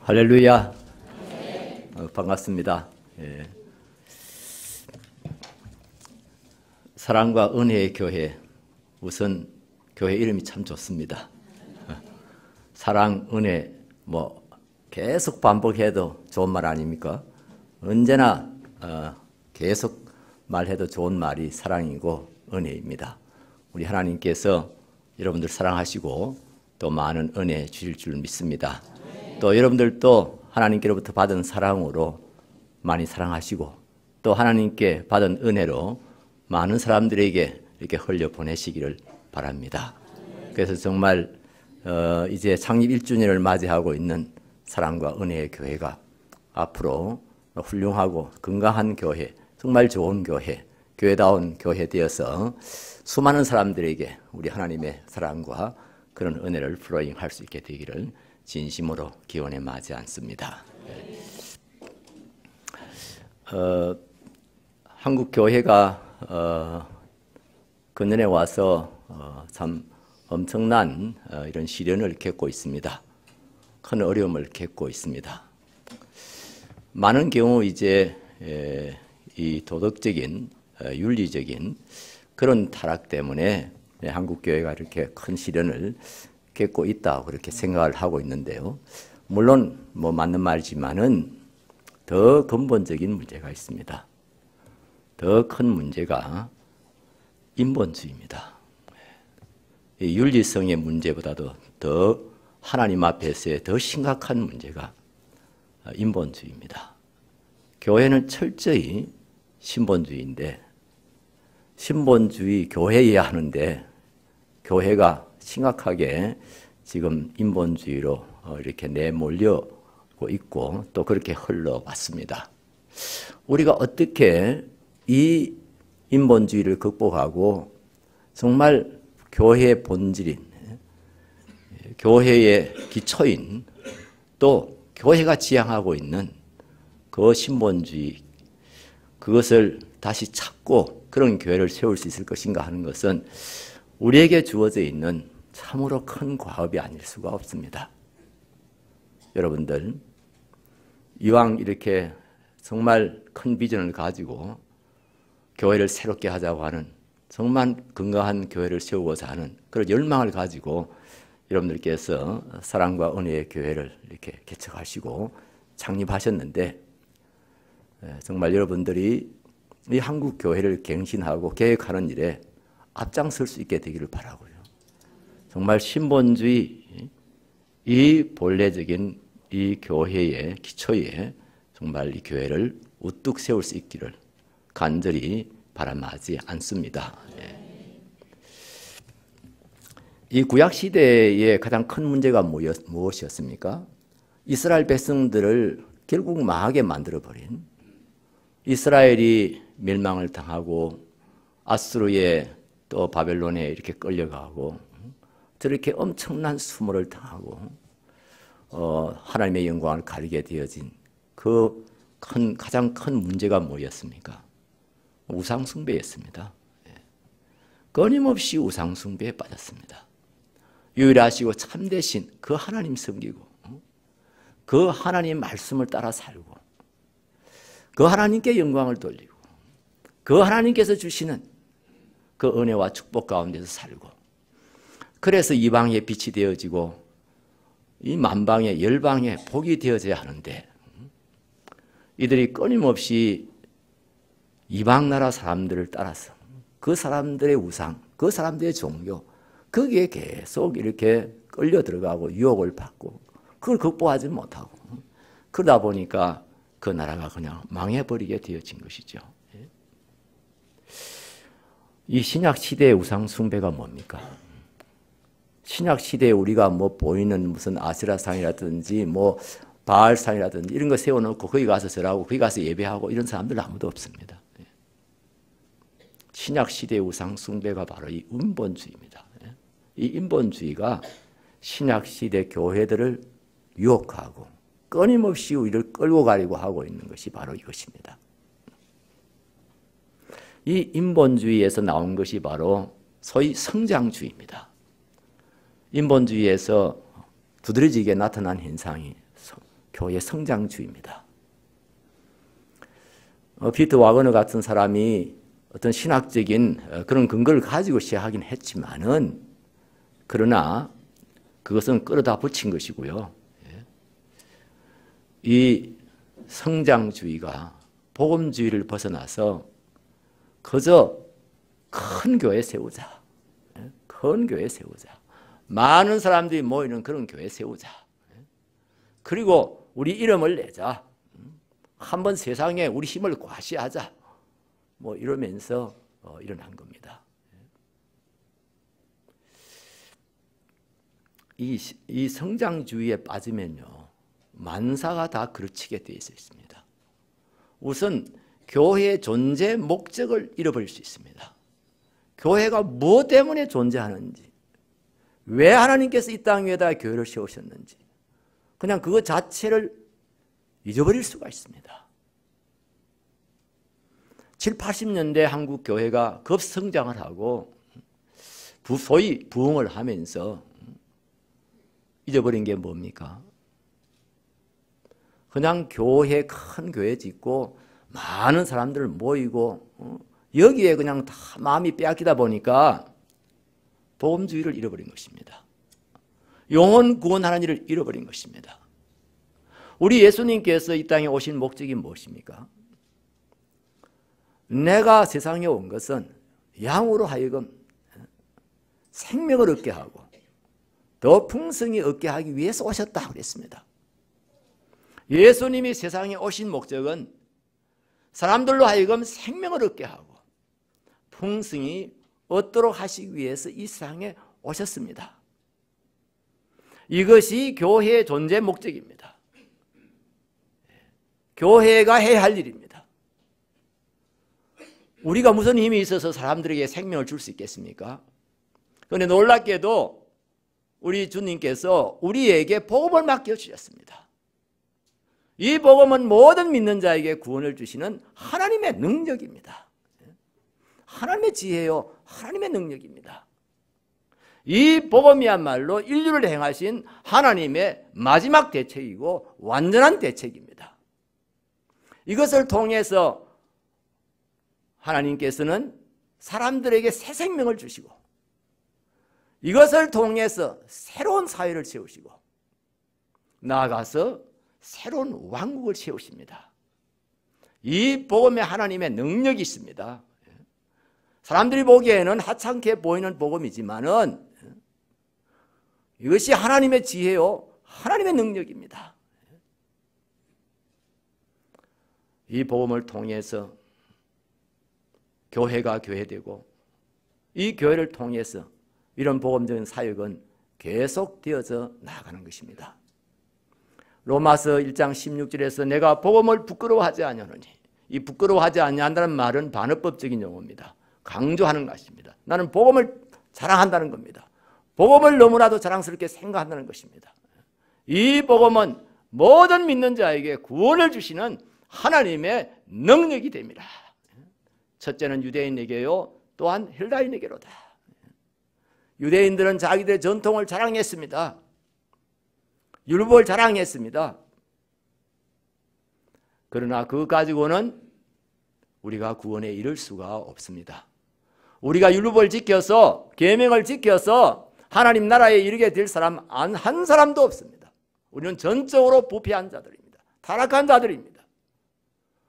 할렐루야. 반갑습니다. 예. 사랑과 은혜의 교회. 우선 교회 이름이 참 좋습니다. 사랑, 은혜 계속 반복해도 좋은 말 아닙니까? 언제나 계속 말해도 좋은 말이 사랑이고 은혜입니다. 우리 하나님께서 여러분들 사랑하시고 또 많은 은혜 주실 줄 믿습니다. 또 여러분들도 하나님께로부터 받은 사랑으로 많이 사랑하시고 또 하나님께 받은 은혜로 많은 사람들에게 이렇게 흘려 보내시기를 바랍니다. 그래서 정말 이제 창립 1주년을 맞이하고 있는 사랑과 은혜의 교회가 앞으로 훌륭하고 건강한 교회, 정말 좋은 교회, 교회다운 교회 되어서 수많은 사람들에게 우리 하나님의 사랑과 그런 은혜를 플로잉할 수 있게 되기를 진심으로 기원해 마지 않습니다. 한국 교회가 근년에 와서 참 엄청난 이런 시련을 겪고 있습니다. 큰 어려움을 겪고 있습니다. 많은 경우 이제 이 도덕적인 윤리적인 그런 타락 때문에 한국 교회가 이렇게 큰 시련을 겪고 있다 그렇게 생각을 하고 있는데요. 물론 맞는 말이지만은 더 근본적인 문제가 있습니다. 더 큰 문제가 인본주의입니다. 이 윤리성의 문제보다도 더 하나님 앞에서의 더 심각한 문제가 인본주의입니다. 교회는 철저히 신본주의인데 신본주의 교회여야 하는데 교회가 심각하게 지금 인본주의로 이렇게 내몰려고 있고 또 그렇게 흘러왔습니다. 우리가 어떻게 이 인본주의를 극복하고 정말 교회의 본질인, 교회의 기초인 또 교회가 지향하고 있는 그 신본주의 그것을 다시 찾고 그런 교회를 세울 수 있을 것인가 하는 것은 우리에게 주어져 있는 참으로 큰 과업이 아닐 수가 없습니다. 여러분들 이왕 이렇게 정말 큰 비전을 가지고 교회를 새롭게 하자고 하는 정말 건강한 교회를 세우고자 하는 그런 열망을 가지고 여러분들께서 사랑과 은혜의 교회를 이렇게 개척하시고 창립하셨는데 정말 여러분들이 이 한국 교회를 갱신하고 개혁하는 일에 앞장설 수 있게 되기를 바라고요. 정말 신본주의 이 본래적인 이 교회의 기초에 정말 이 교회를 우뚝 세울 수 있기를 간절히 바람하지 않습니다. 이 구약시대의 가장 큰 문제가 무엇이었습니까? 이스라엘 백성들을 결국 망하게 만들어버린 이스라엘이 멸망을 당하고 아수르의 또 바벨론에 이렇게 끌려가고 저렇게 엄청난 수모를 당하고 하나님의 영광을 가리게 되어진 그 가장 큰 문제가 뭐였습니까? 우상숭배였습니다. 끊임없이 우상숭배에 빠졌습니다. 유일하시고 참되신 그 하나님 섬기고 그 하나님 말씀을 따라 살고 그 하나님께 영광을 돌리고 그 하나님께서 주시는 그 은혜와 축복 가운데서 살고 그래서 이방의 빛이 되어지고 이 만방의 열방의 복이 되어져야 하는데 이들이 끊임없이 이방 나라 사람들을 따라서 그 사람들의 우상, 그 사람들의 종교 거기에 계속 이렇게 끌려 들어가고 유혹을 받고 그걸 극복하지 못하고 그러다 보니까 그 나라가 그냥 망해버리게 되어진 것이죠. 이 신약 시대의 우상 숭배가 뭡니까? 신약 시대에 우리가 보이는 무슨 아세라상이라든지 바알상이라든지 이런 거 세워놓고 거기 가서 절하고 거기 가서 예배하고 이런 사람들 아무도 없습니다. 신약 시대의 우상 숭배가 바로 이 인본주의입니다. 이 인본주의가 신약 시대 교회들을 유혹하고 끊임없이 우리를 끌고 가려고 하고 있는 것이 바로 이것입니다. 이 인본주의에서 나온 것이 바로 소위 성장주의입니다. 인본주의에서 두드러지게 나타난 현상이 교회 성장주의입니다. 피터 와거너 같은 사람이 어떤 신학적인 그런 근거를 가지고 시작하긴 했지만은, 그러나 그것은 끌어다 붙인 것이고요. 이 성장주의가 복음주의를 벗어나서 그저 큰 교회 세우자, 큰 교회 세우자, 많은 사람들이 모이는 그런 교회 세우자, 그리고 우리 이름을 내자, 한번 세상에 우리 힘을 과시하자, 뭐 이러면서 일어난 겁니다. 이 성장주의에 빠지면요, 만사가 다 그르치게 되어 있습니다. 우선 교회의 존재 목적을 잃어버릴 수 있습니다. 교회가 무엇 때문에 존재하는지, 왜 하나님께서 이 땅 위에다 교회를 세우셨는지, 그냥 그것 자체를 잊어버릴 수가 있습니다. 7, 80년대 한국 교회가 급성장을 하고 소위 부흥을 하면서 잊어버린 게 뭡니까? 그냥 큰 교회 짓고 많은 사람들 모이고 여기에 그냥 다 마음이 빼앗기다 보니까 복음주의를 잃어버린 것입니다. 영혼 구원하는 일을 잃어버린 것입니다. 우리 예수님께서 이 땅에 오신 목적이 무엇입니까? 내가 세상에 온 것은 양으로 하여금 생명을 얻게 하고 더 풍성히 얻게 하기 위해서 오셨다 그랬습니다. 예수님이 세상에 오신 목적은 사람들로 하여금 생명을 얻게 하고 풍성히 얻도록 하시기 위해서 이 세상에 오셨습니다. 이것이 교회의 존재 목적입니다. 교회가 해야 할 일입니다. 우리가 무슨 힘이 있어서 사람들에게 생명을 줄 수 있겠습니까? 그런데 놀랍게도 우리 주님께서 우리에게 복음을 맡겨주셨습니다. 이 복음은 모든 믿는 자에게 구원을 주시는 하나님의 능력입니다. 하나님의 지혜요, 하나님의 능력입니다. 이 복음이야말로 인류를 행하신 하나님의 마지막 대책이고 완전한 대책입니다. 이것을 통해서 하나님께서는 사람들에게 새 생명을 주시고 이것을 통해서 새로운 사회를 세우시고 나아가서 새로운 왕국을 세우십니다. 이 복음에 하나님의 능력이 있습니다. 사람들이 보기에는 하찮게 보이는 복음이지만은 이것이 하나님의 지혜요, 하나님의 능력입니다. 이 복음을 통해서 교회가 교회되고 이 교회를 통해서 이런 복음적인 사역은 계속되어져 나아가는 것입니다. 로마서 1장 16절에서 내가 복음을 부끄러워하지 아니하노니, 이 부끄러워하지 아니한다는 말은 반어법적인 용어입니다. 강조하는 것입니다. 나는 복음을 자랑한다는 겁니다. 복음을 너무나도 자랑스럽게 생각한다는 것입니다. 이 복음은 모든 믿는 자에게 구원을 주시는 하나님의 능력이 됩니다. 첫째는 유대인에게요, 또한 헬라인에게로다. 유대인들은 자기들의 전통을 자랑했습니다. 율법을 자랑했습니다. 그러나 그것 가지고는 우리가 구원에 이를 수가 없습니다. 우리가 율법을 지켜서, 계명을 지켜서 하나님 나라에 이르게 될 사람 한 사람도 없습니다. 우리는 전적으로 부패한 자들입니다. 타락한 자들입니다.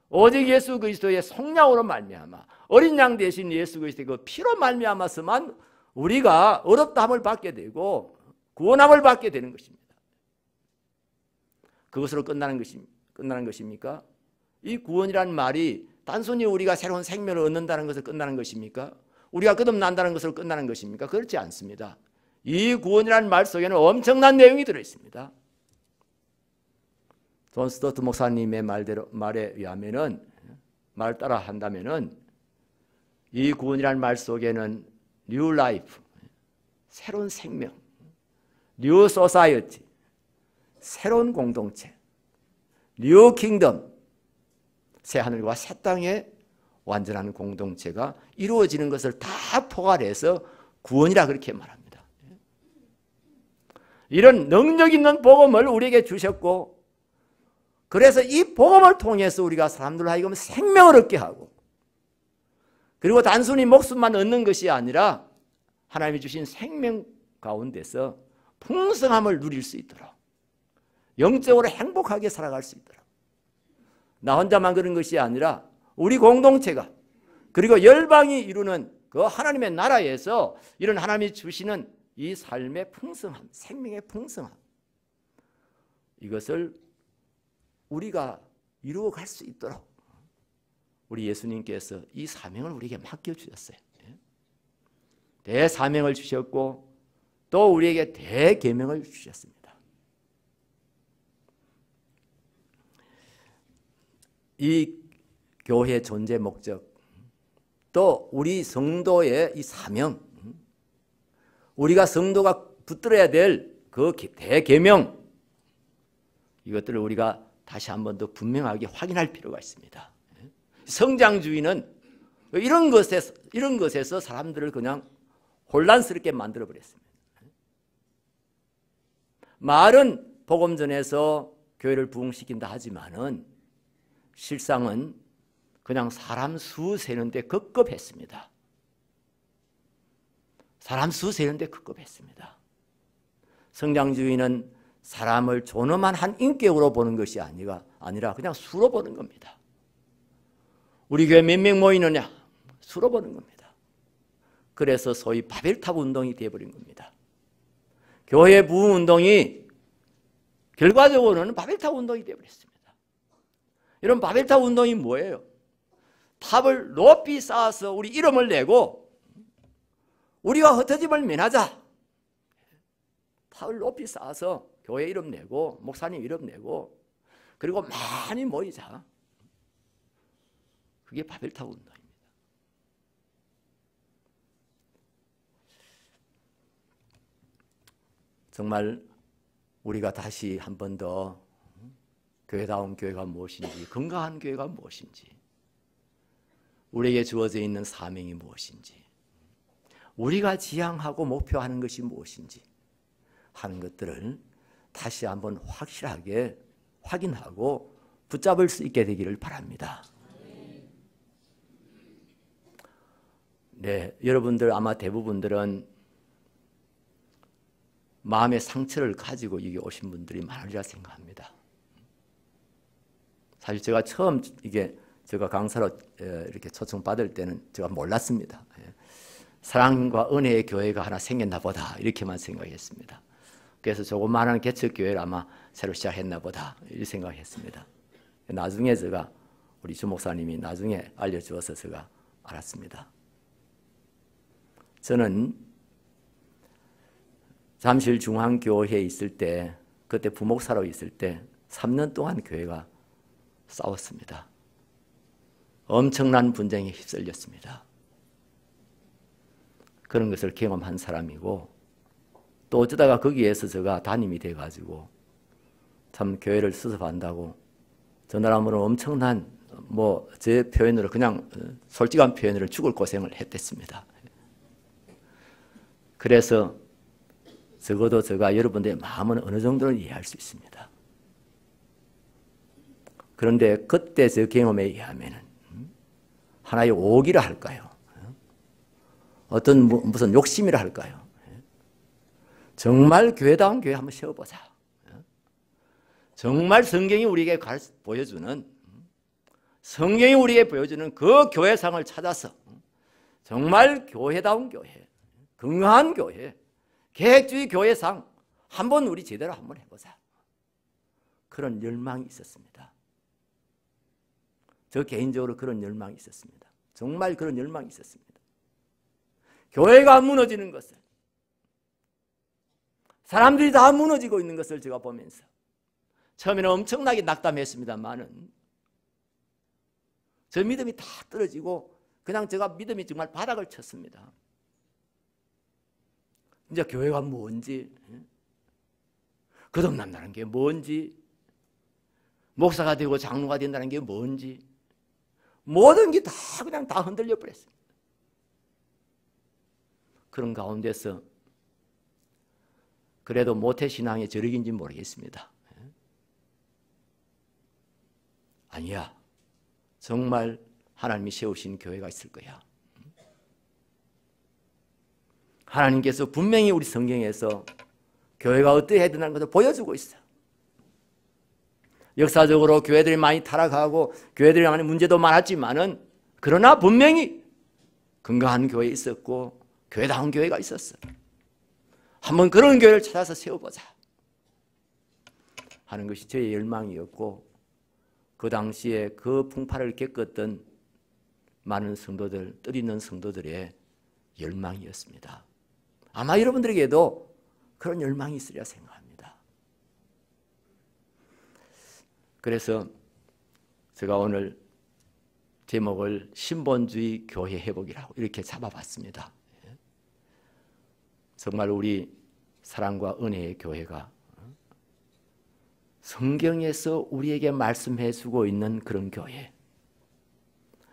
오직 예수 그리스도의 속량으로 말미암아, 어린 양 대신 예수 그리스도의 그 피로 말미암아서만 우리가 어렵다함을 받게 되고 구원함을 받게 되는 것입니다. 그것으로 끝나는 것입니까? 이 구원이라는 말이 단순히 우리가 새로운 생명을 얻는다는 것으로 끝나는 것입니까? 우리가 거듭난다는 것으로 끝나는 것입니까? 그렇지 않습니다. 이 구원이라는 말 속에는 엄청난 내용이 들어있습니다. 존 스토트 목사님의 말에 의하면은, 말 따라 한다면은, 이 구원이라는 말 속에는 뉴 라이프, 새로운 생명, 뉴 소사이어티, 새로운 공동체, 뉴 킹덤, 새 하늘과 새 땅의 완전한 공동체가 이루어지는 것을 다 포괄해서 구원이라 그렇게 말합니다. 이런 능력 있는 복음을 우리에게 주셨고 그래서 이 복음을 통해서 우리가 사람들 하여금 생명을 얻게 하고, 그리고 단순히 목숨만 얻는 것이 아니라 하나님이 주신 생명 가운데서 풍성함을 누릴 수 있도록, 영적으로 행복하게 살아갈 수 있도록, 나 혼자만 그런 것이 아니라 우리 공동체가, 그리고 열방이 이루는 그 하나님의 나라에서 이런 하나님이 주시는 이 삶의 풍성함, 생명의 풍성함, 이것을 우리가 이루어 갈 수 있도록 우리 예수님께서 이 사명을 우리에게 맡겨주셨어요. 대사명을 주셨고 또 우리에게 대계명을 주셨습니다. 이 교회 존재 목적, 또 우리 성도의 이 사명, 우리가 성도가 붙들어야 될 그 대계명, 이것들을 우리가 다시 한 번 더 분명하게 확인할 필요가 있습니다. 성장주의는 이런 것에서 사람들을 그냥 혼란스럽게 만들어버렸습니다. 말은 복음 전해서 교회를 부흥시킨다 하지만은 실상은 그냥 사람 수 세는 데 급급했습니다. 사람 수 세는 데 급급했습니다. 성장주의는 사람을 존엄한 한 인격으로 보는 것이 아니라 그냥 수로 보는 겁니다. 우리 교회 몇 명 모이느냐? 수로 보는 겁니다. 그래서 소위 바벨탑 운동이 되어버린 겁니다. 교회 부흥 운동이 결과적으로는 바벨탑 운동이 되어버렸습니다. 이런 바벨탑 운동이 뭐예요? 탑을 높이 쌓아서 우리 이름을 내고 우리가 흩어짐을 면하자. 탑을 높이 쌓아서 교회 이름 내고 목사님 이름 내고 그리고 많이 모이자. 그게 바벨탑 운동입니다. 정말 우리가 다시 한 번 더 교회다운 교회가 무엇인지, 건강한 교회가 무엇인지, 우리에게 주어져 있는 사명이 무엇인지, 우리가 지향하고 목표하는 것이 무엇인지 하는 것들을 다시 한번 확실하게 확인하고 붙잡을 수 있게 되기를 바랍니다. 네, 여러분들 아마 대부분들은 마음의 상처를 가지고 여기 오신 분들이 많으리라 생각합니다. 사실 제가 처음 제가 강사로 이렇게 초청받을 때는 제가 몰랐습니다. 사랑과 은혜의 교회가 하나 생겼나 보다 이렇게만 생각했습니다. 그래서 조그마한 개척교회를 아마 새로 시작했나 보다 이렇게 생각했습니다. 나중에 제가 우리 주 목사님이 나중에 알려주어서 제가 알았습니다. 저는 잠실 중앙교회에 있을 때, 그때 부목사로 있을 때 3년 동안 교회가 싸웠습니다. 엄청난 분쟁에 휩쓸렸습니다. 그런 것을 경험한 사람이고, 또 어쩌다가 거기에서 제가 담임이 돼가지고 참 교회를 수습한다고 전화라면 엄청난 제 표현으로 그냥 솔직한 표현으로 죽을 고생을 했댔습니다. 그래서 적어도 제가 여러분들의 마음은 어느 정도는 이해할 수 있습니다. 그런데 그때 제 경험에 의하면 하나의 오기라 할까요? 어떤 무슨 욕심이라 할까요? 정말 교회다운 교회 한번 세워보자. 정말 성경이 우리에게 보여주는, 성경이 우리에게 보여주는 그 교회상을 찾아서 정말 교회다운 교회, 건강한 교회, 계획주의 교회상 한번 우리 제대로 한번 해보자. 그런 열망이 있었습니다. 저 개인적으로 그런 열망이 있었습니다. 정말 그런 열망이 있었습니다. 교회가 무너지는 것을, 사람들이 다 무너지고 있는 것을 제가 보면서 처음에는 엄청나게 낙담했습니다만은 저 믿음이 다 떨어지고 그냥 제가 믿음이 정말 바닥을 쳤습니다. 이제 교회가 뭔지, 거듭난다는 게 뭔지, 목사가 되고 장로가 된다는 게 뭔지, 모든 게 다 그냥 다 흔들려 버렸습니다. 그런 가운데서 그래도 모태신앙의 저력인지 모르겠습니다. 아니야. 정말 하나님이 세우신 교회가 있을 거야. 하나님께서 분명히 우리 성경에서 교회가 어떠해야 된다는 것을 보여주고 있어요. 역사적으로 교회들이 많이 타락하고 교회들이 많은 문제도 많았지만은 그러나 분명히 건강한 교회 있었고 교회다운 교회가 있었어요. 한번 그런 교회를 찾아서 세워보자 하는 것이 저의 열망이었고 그 당시에 그 풍파를 겪었던 많은 성도들, 뜻있는 성도들의 열망이었습니다. 아마 여러분들에게도 그런 열망이 있으리라 생각합니다. 그래서 제가 오늘 제목을 신본주의 교회 회복이라고 이렇게 잡아봤습니다. 정말 우리 사랑과 은혜의 교회가 성경에서 우리에게 말씀해 주고 있는 그런 교회,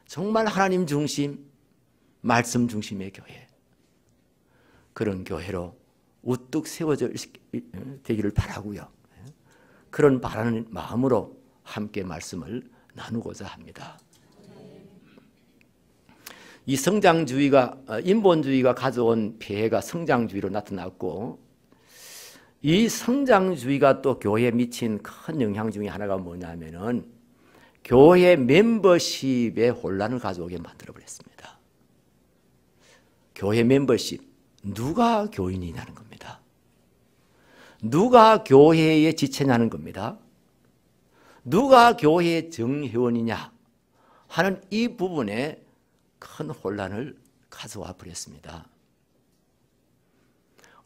정말 하나님 중심, 말씀 중심의 교회, 그런 교회로 우뚝 세워져 되기를 바라고요. 그런 바라는 마음으로 함께 말씀을 나누고자 합니다. 이 성장주의가, 인본주의가 가져온 폐해가 성장주의로 나타났고, 이 성장주의가 또 교회에 미친 큰 영향 중에 하나가 뭐냐면은 교회 멤버십의 혼란을 가져오게 만들어버렸습니다. 교회 멤버십, 누가 교인이냐는 겁니다. 누가 교회의 지체냐는 겁니다. 누가 교회의 정회원이냐 하는 이 부분에 큰 혼란을 가져와 버렸습니다.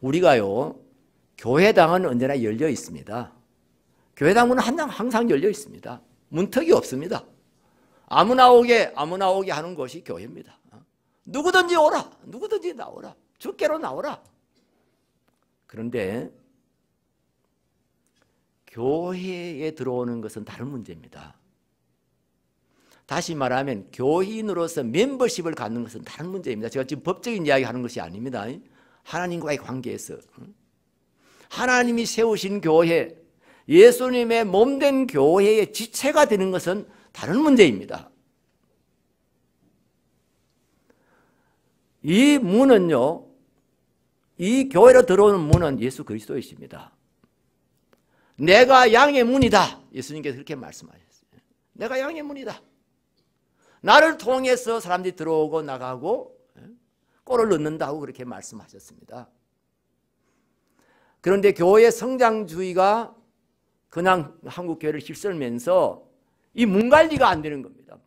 우리가요, 교회당은 언제나 열려 있습니다. 교회당은 항상 열려 있습니다. 문턱이 없습니다. 아무나 오게 하는 것이 교회입니다. 누구든지 오라, 누구든지 나오라, 주께로 나오라. 그런데 교회에 들어오는 것은 다른 문제입니다. 다시 말하면 교인으로서 멤버십을 갖는 것은 다른 문제입니다. 제가 지금 법적인 이야기 하는 것이 아닙니다. 하나님과의 관계에서 하나님이 세우신 교회, 예수님의 몸된 교회의 지체가 되는 것은 다른 문제입니다. 이 문은요, 이 교회로 들어오는 문은 예수 그리스도이십니다. 내가 양의 문이다. 예수님께서 그렇게 말씀하셨어요. 내가 양의 문이다. 나를 통해서 사람들이 들어오고 나가고 꼴을 넣는다고 그렇게 말씀하셨습니다. 그런데 교회 성장주의가 그냥 한국 교회를 휩쓸면서 이 문 관리가 안 되는 겁니다.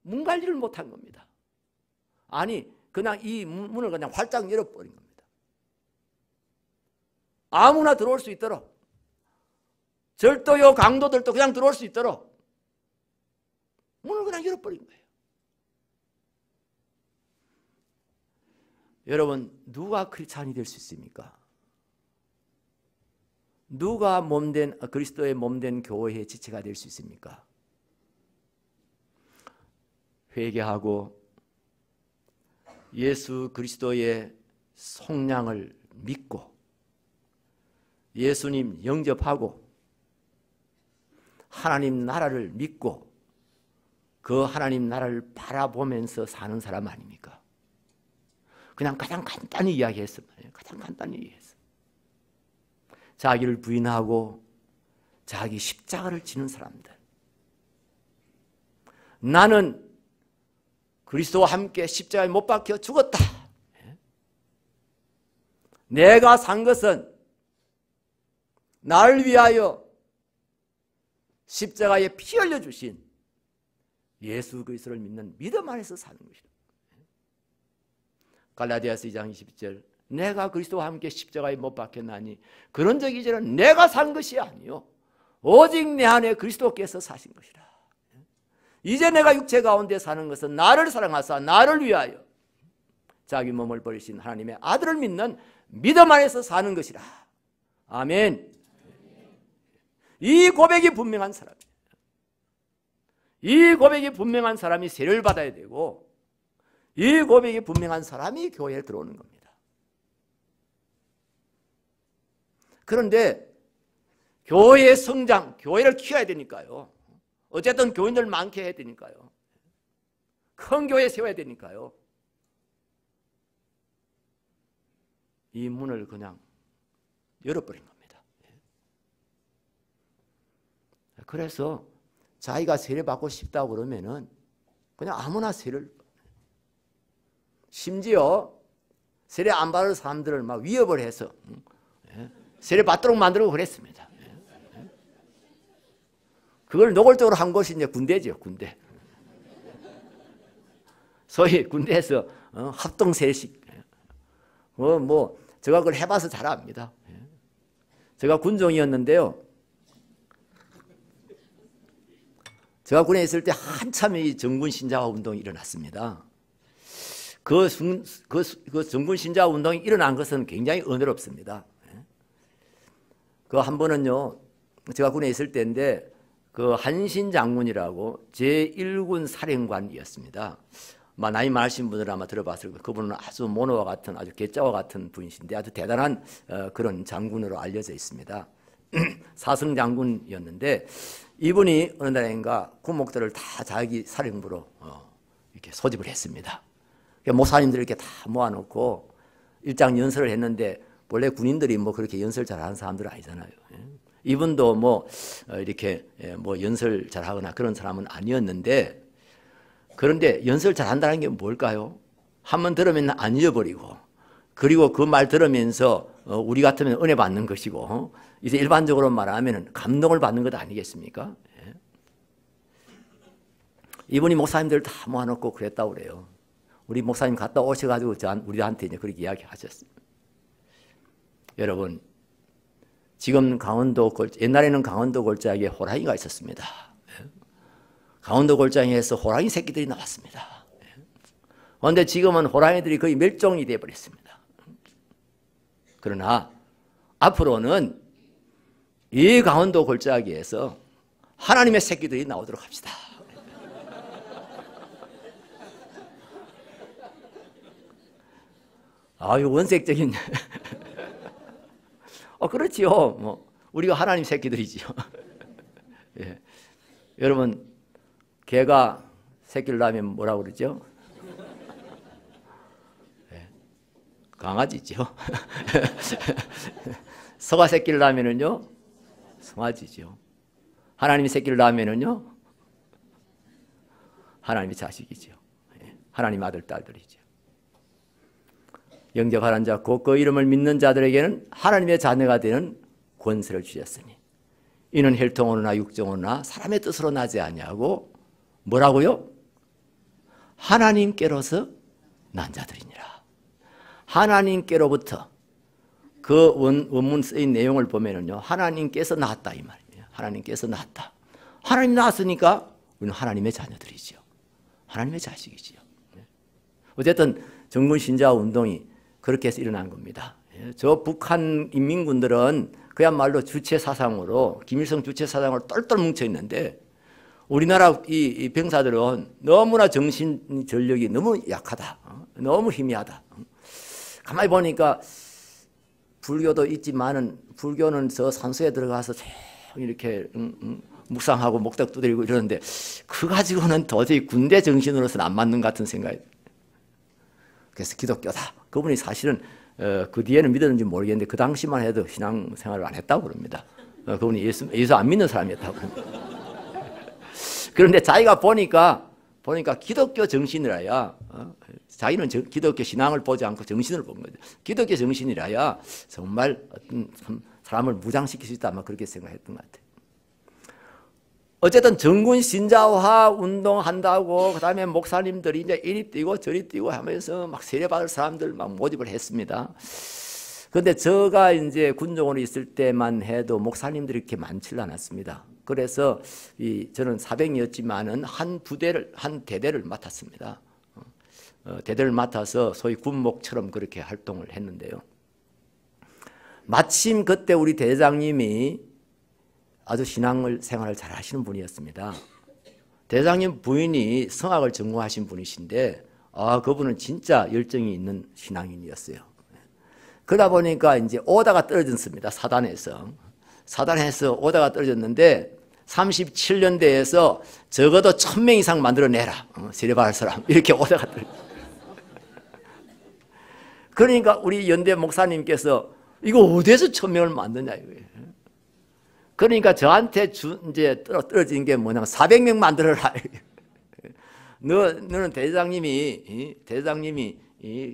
문 관리를 못한 겁니다. 아니, 그냥 이 문을 그냥 활짝 열어버린 겁니다. 아무나 들어올 수 있도록, 절도요 강도들도 그냥 들어올 수 있도록 문을 그냥 열어버린 거예요. 여러분, 누가 크리스찬이 될 수 있습니까? 누가 그리스도의 몸된 교회의 지체가 될 수 있습니까? 회개하고 예수 그리스도의 속량을 믿고 예수님 영접하고 하나님 나라를 믿고 그 하나님 나라를 바라보면서 사는 사람 아닙니까? 그냥 가장 간단히 이야기했어. 가장 간단히 이야기했어. 자기를 부인하고 자기 십자가를 지는 사람들. 나는 그리스도와 함께 십자가에 못 박혀 죽었다. 내가 산 것은 나를 위하여 십자가에 피 흘려 주신 예수 그리스도를 믿는 믿음 안에서 사는 것이다. 갈라디아서 2장 22절, 내가 그리스도와 함께 십자가에 못 박혔나니 그런 적 이제는 내가 산 것이 아니요 오직 내 안에 그리스도께서 사신 것이라. 이제 내가 육체 가운데 사는 것은 나를 사랑하사 나를 위하여 자기 몸을 버리신 하나님의 아들을 믿는 믿음 안에서 사는 것이라. 아멘. 이 고백이 분명한 사람이에요. 이 고백이 분명한 사람이 세례를 받아야 되고, 이 고백이 분명한 사람이 교회에 들어오는 겁니다. 그런데 교회의 성장, 교회를 키워야 되니까요. 어쨌든 교인들 많게 해야 되니까요. 큰 교회 세워야 되니까요. 이 문을 그냥 열어버린 겁니다. 그래서 자기가 세례 받고 싶다고 그러면은 그냥 아무나 세례를, 심지어 세례 안 받을 사람들을 막 위협을 해서 세례 받도록 만들고 그랬습니다. 그걸 노골적으로 한 것이 이제 군대죠, 군대. 소위 군대에서 합동 세례식. 제가 그걸 해봐서 잘 압니다. 제가 군종이었는데요. 제가 군에 있을 때 한참 이 정군 신자화 운동이 일어났습니다. 그 정군 신자화 운동이 일어난 것은 굉장히 은혜롭습니다. 그 한 번은요, 제가 군에 있을 때인데 그 한신 장군이라고 제1군 사령관이었습니다. 나이 많으신 분들은 아마 들어봤을 거예요. 그분은 아주 모노와 같은, 아주 괴짜와 같은 분이신데 아주 대단한 그런 장군으로 알려져 있습니다. 사성 장군이었는데 이분이 어느 날인가 군목들을 다 자기 사령부로 이렇게 소집을 했습니다. 목사님들 이렇게 다 모아놓고 일장 연설을 했는데 원래 군인들이 그렇게 연설 잘하는 사람들은 아니잖아요. 이분도 이렇게 연설 잘하거나 그런 사람은 아니었는데, 그런데 연설 잘한다는 게 뭘까요? 한번 들으면 안 잊어버리고, 그리고 그 말 들으면서 우리 같으면 은혜 받는 것이고, 이제 일반적으로 말하면 감동을 받는 것 아니겠습니까? 이분이 목사님들 다 모아놓고 그랬다고 그래요. 우리 목사님 갔다 오셔가지고 우리한테 이제 그렇게 이야기하셨어요. 여러분, 지금 옛날에는 강원도 골짜기에 호랑이가 있었습니다. 강원도 골짜기에서 호랑이 새끼들이 나왔습니다. 그런데 지금은 호랑이들이 거의 멸종이 되어버렸습니다. 그러나 앞으로는 이 강원도 골짜기에서 하나님의 새끼들이 나오도록 합시다. 아유, 원색적인. 그렇지요. 우리가 하나님 새끼들이지요. 예. 여러분, 개가 새끼를 낳으면 뭐라고 그러죠? 예. 강아지죠. 서가 새끼를 낳으면은요, 송아지죠. 하나님이 새끼를 낳으면은요, 하나님의 자식이죠. 예. 하나님 아들, 딸들이죠. 영접하는 자 곧 그 이름을 믿는 자들에게는 하나님의 자녀가 되는 권세를 주셨으니 이는 혈통으로나 육정으로나 사람의 뜻으로 나지 아니하고 뭐라고요? 하나님께로서 난 자들이니라. 하나님께로부터 그 원문 쓰인 내용을 보면은요, 하나님께서 낳았다 이 말이에요. 하나님께서 낳았다. 하나님 낳았으니까 우리는 하나님의 자녀들이죠. 하나님의 자식이지요. 어쨌든 정군 신자화 운동이 그렇게 해서 일어난 겁니다. 저 북한 인민군들은 그야말로 주체 사상으로, 김일성 주체 사상으로 똘똘 뭉쳐 있는데 우리나라 이 병사들은 너무나 정신 전력이 너무 약하다. 너무 희미하다. 가만히 보니까 불교도 있지만은 불교는 저 산소에 들어가서 이렇게 묵상하고 목탁 두드리고 이러는데 그 가지고는 도저히 군대 정신으로서는 안 맞는 것 같은 생각이. 그래서 기독교다. 그분이 사실은 그 뒤에는 믿었는지 모르겠는데 그 당시만 해도 신앙생활을 안 했다고 그럽니다. 그분이 예수 안 믿는 사람이었다고 그럽니다. 그런데 자기가 보니까 기독교 정신이라야, 자기는 기독교 신앙을 보지 않고 정신을 본 거죠. 기독교 정신이라야 정말 어떤 사람을 무장시킬 수 있다, 아마 그렇게 생각했던 것 같아요. 어쨌든 정군 신자화 운동한다고 그다음에 목사님들이 이제 이리 뛰고 저리 뛰고 하면서 막 세례받을 사람들 막 모집을 했습니다. 그런데 제가 이제 군종으로 있을 때만 해도 목사님들이 이렇게 많지 않았습니다. 그래서 저는 사병이었지만은 한 대대를 맡았습니다. 대대를 맡아서 소위 군목처럼 그렇게 활동을 했는데요. 마침 그때 우리 대장님이 아주 신앙생활을 잘 하시는 분이었습니다. 대장님 부인이 성악을 전공하신 분이신데 그분은 진짜 열정이 있는 신앙인이었어요. 그러다 보니까 이제 오다가 떨어졌습니다. 사단에서 사단에서 오다가 떨어졌는데 37년대에서 적어도 1000명 이상 만들어내라. 세례받을 사람. 이렇게 오다가 떨어졌어요. 그러니까 우리 연대 목사님께서 이거 어디에서 1000명을 만드냐 이거예요. 그러니까 저한테 이제 떨어진 게 뭐냐, 400명 만들어라. 너는 대장님이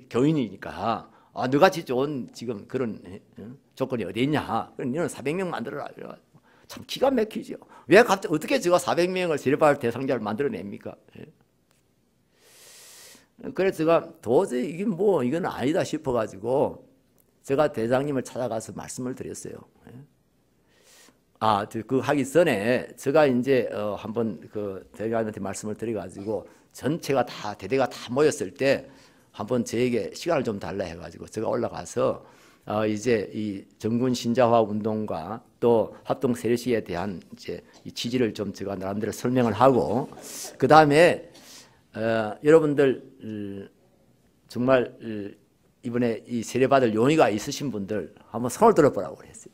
교인이니까 너같이 좋은 지금 그런 조건이 어디 있냐? 그럼 너는 400명 만들어라. 참 기가 막히죠. 왜 갑자기 어떻게 제가 400명을 세례받을 대상자를 만들어냅니까? 그래서 제가 도저히 이건 아니다 싶어가지고 제가 대장님을 찾아가서 말씀을 드렸어요. 그 하기 전에 제가 이제 한번 그 대장님한테 말씀을 드려가지고 전체가 다 대대가 다 모였을 때 한번 저에게 시간을 좀 달라 해가지고 제가 올라가서 이제 이 정군 신자화 운동과 또 합동 세례식에 대한 이제 이 취지를 좀 제가 나름대로 설명을 하고 그 다음에 여러분들 정말 이번에 이 세례받을 용의가 있으신 분들 한번 손을 들어보라고 그랬어요.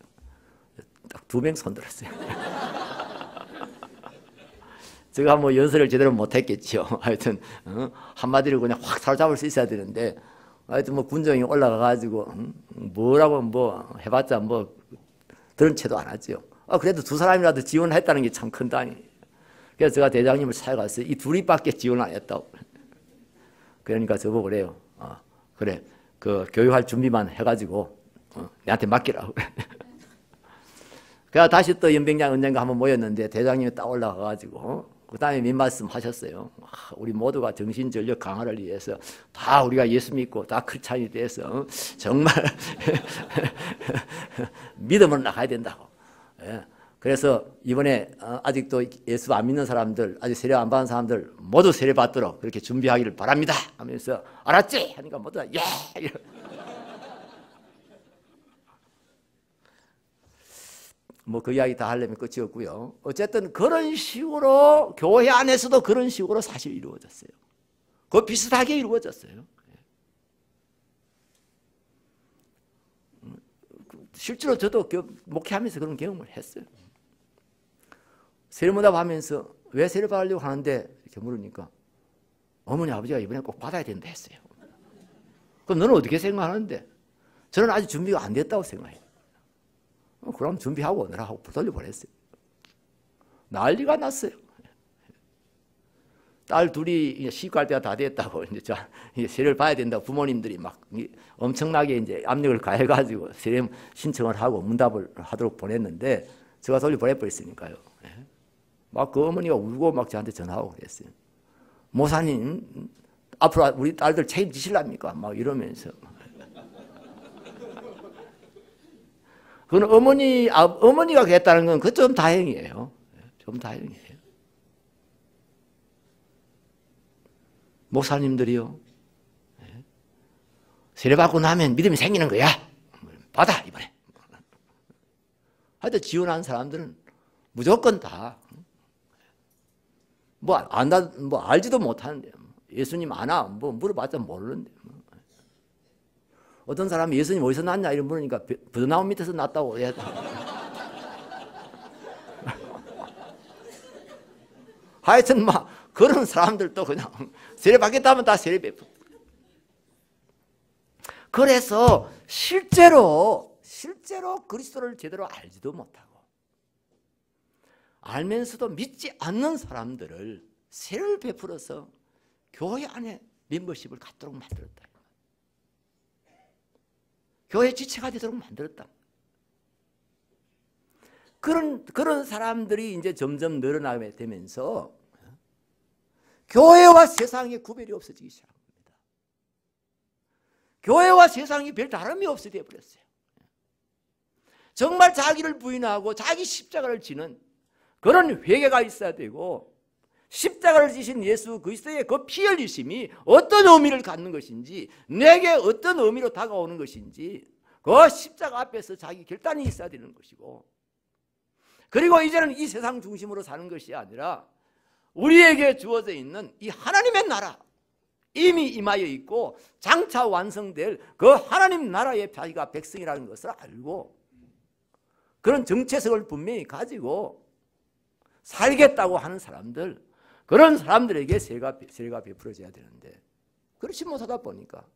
딱 2명 손 들었어요. 제가 뭐 연설을 제대로 못했겠죠. 하여튼 한마디로 그냥 확 사로잡을 수 있어야 되는데 하여튼 뭐 군정이 올라가가지고 뭐라고 뭐 해봤자 뭐 들은 채도 안 하죠. 그래도 2사람이라도 지원했다는 게 참 큰 다니. 그래서 제가 대장님을 찾아갔어요. 이 둘이밖에 지원 안 했다고. 그러니까 저보고 그래요. 그래 그 교육할 준비만 해가지고 내한테 맡기라고. 그래서 다시 또 연병장 언젠가 한번 모였는데 대장님이 딱 올라가가지고 그 다음에 민 말씀 하셨어요. 우리 모두가 정신전력 강화를 위해서 다 우리가 예수 믿고 다 크리스찬이 돼서 정말 믿음으로 나가야 된다고. 그래서 이번에 아직도 예수 안 믿는 사람들, 아직 세례 안 받은 사람들 모두 세례 받도록 그렇게 준비하기를 바랍니다 하면서 알았지? 하니까 모두 다 예! 뭐 그 이야기 다 하려면 끝이 없고요. 어쨌든 그런 식으로 교회 안에서도 그런 식으로 사실 이루어졌어요. 그 비슷하게 이루어졌어요. 실제로 저도 목회하면서 그런 경험을 했어요. 세례문답 하면서 왜 세례 받으려고 하는데 이렇게 물으니까 어머니 아버지가 이번에 꼭 받아야 된다 했어요. 그럼 너는 어떻게 생각하는데? 저는 아직 준비가 안 됐다고 생각해요. 그럼 준비하고 오느라 하고 돌려보냈어요. 난리가 났어요. 딸 둘이 시집갈 때가 다 됐다고 이제 세례를 봐야 된다고 부모님들이 막 엄청나게 이제 압력을 가해가지고 세례 신청을 하고 문답을 하도록 보냈는데 제가 돌려보내버렸으니까요. 막 그 어머니가 울고 막 저한테 전화하고 그랬어요. 모사님 앞으로 우리 딸들 책임지실랍니까? 막 이러면서. 그건 어머니가 그랬다는 건 그 좀 다행이에요. 좀 다행이에요. 목사님들이요. 세례받고 나면 믿음이 생기는 거야. 받아 이번에. 하여튼 지원한 사람들은 무조건 다 뭐 알지도 못하는데 예수님 아나 뭐 물어봤자 모르는데 어떤 사람이 예수님 어디서 났냐 이런 물으니까 부드나무 밑에서 났다고 해야 하여튼 막 그런 사람들도 그냥 세례 받겠다면 다 세례 베풀. 그래서 실제로 그리스도를 제대로 알지도 못하고 알면서도 믿지 않는 사람들을 세례를 베풀어서 교회 안에 멤버십을 갖도록 만들었다. 교회 지체가 되도록 만들었다. 그런 사람들이 이제 점점 늘어나게 되면서 교회와 세상의 구별이 없어지기 시작합니다. 교회와 세상이 별 다름이 없이 되어버렸어요. 정말 자기를 부인하고 자기 십자가를 지는 그런 회개가 있어야 되고 십자가를 지신 예수 그리스도의 그 피 흘리심이 어떤 의미를 갖는 것인지 내게 어떤 의미로 다가오는 것인지 그 십자가 앞에서 자기 결단이 있어야 되는 것이고 그리고 이제는 이 세상 중심으로 사는 것이 아니라 우리에게 주어져 있는 이 하나님의 나라 이미 임하여 있고 장차 완성될 그 하나님 나라의 자기가 백성이라는 것을 알고 그런 정체성을 분명히 가지고 살겠다고 하는 사람들, 그런 사람들에게 세례가 베풀어져야 되는데 그렇지 못하다 보니까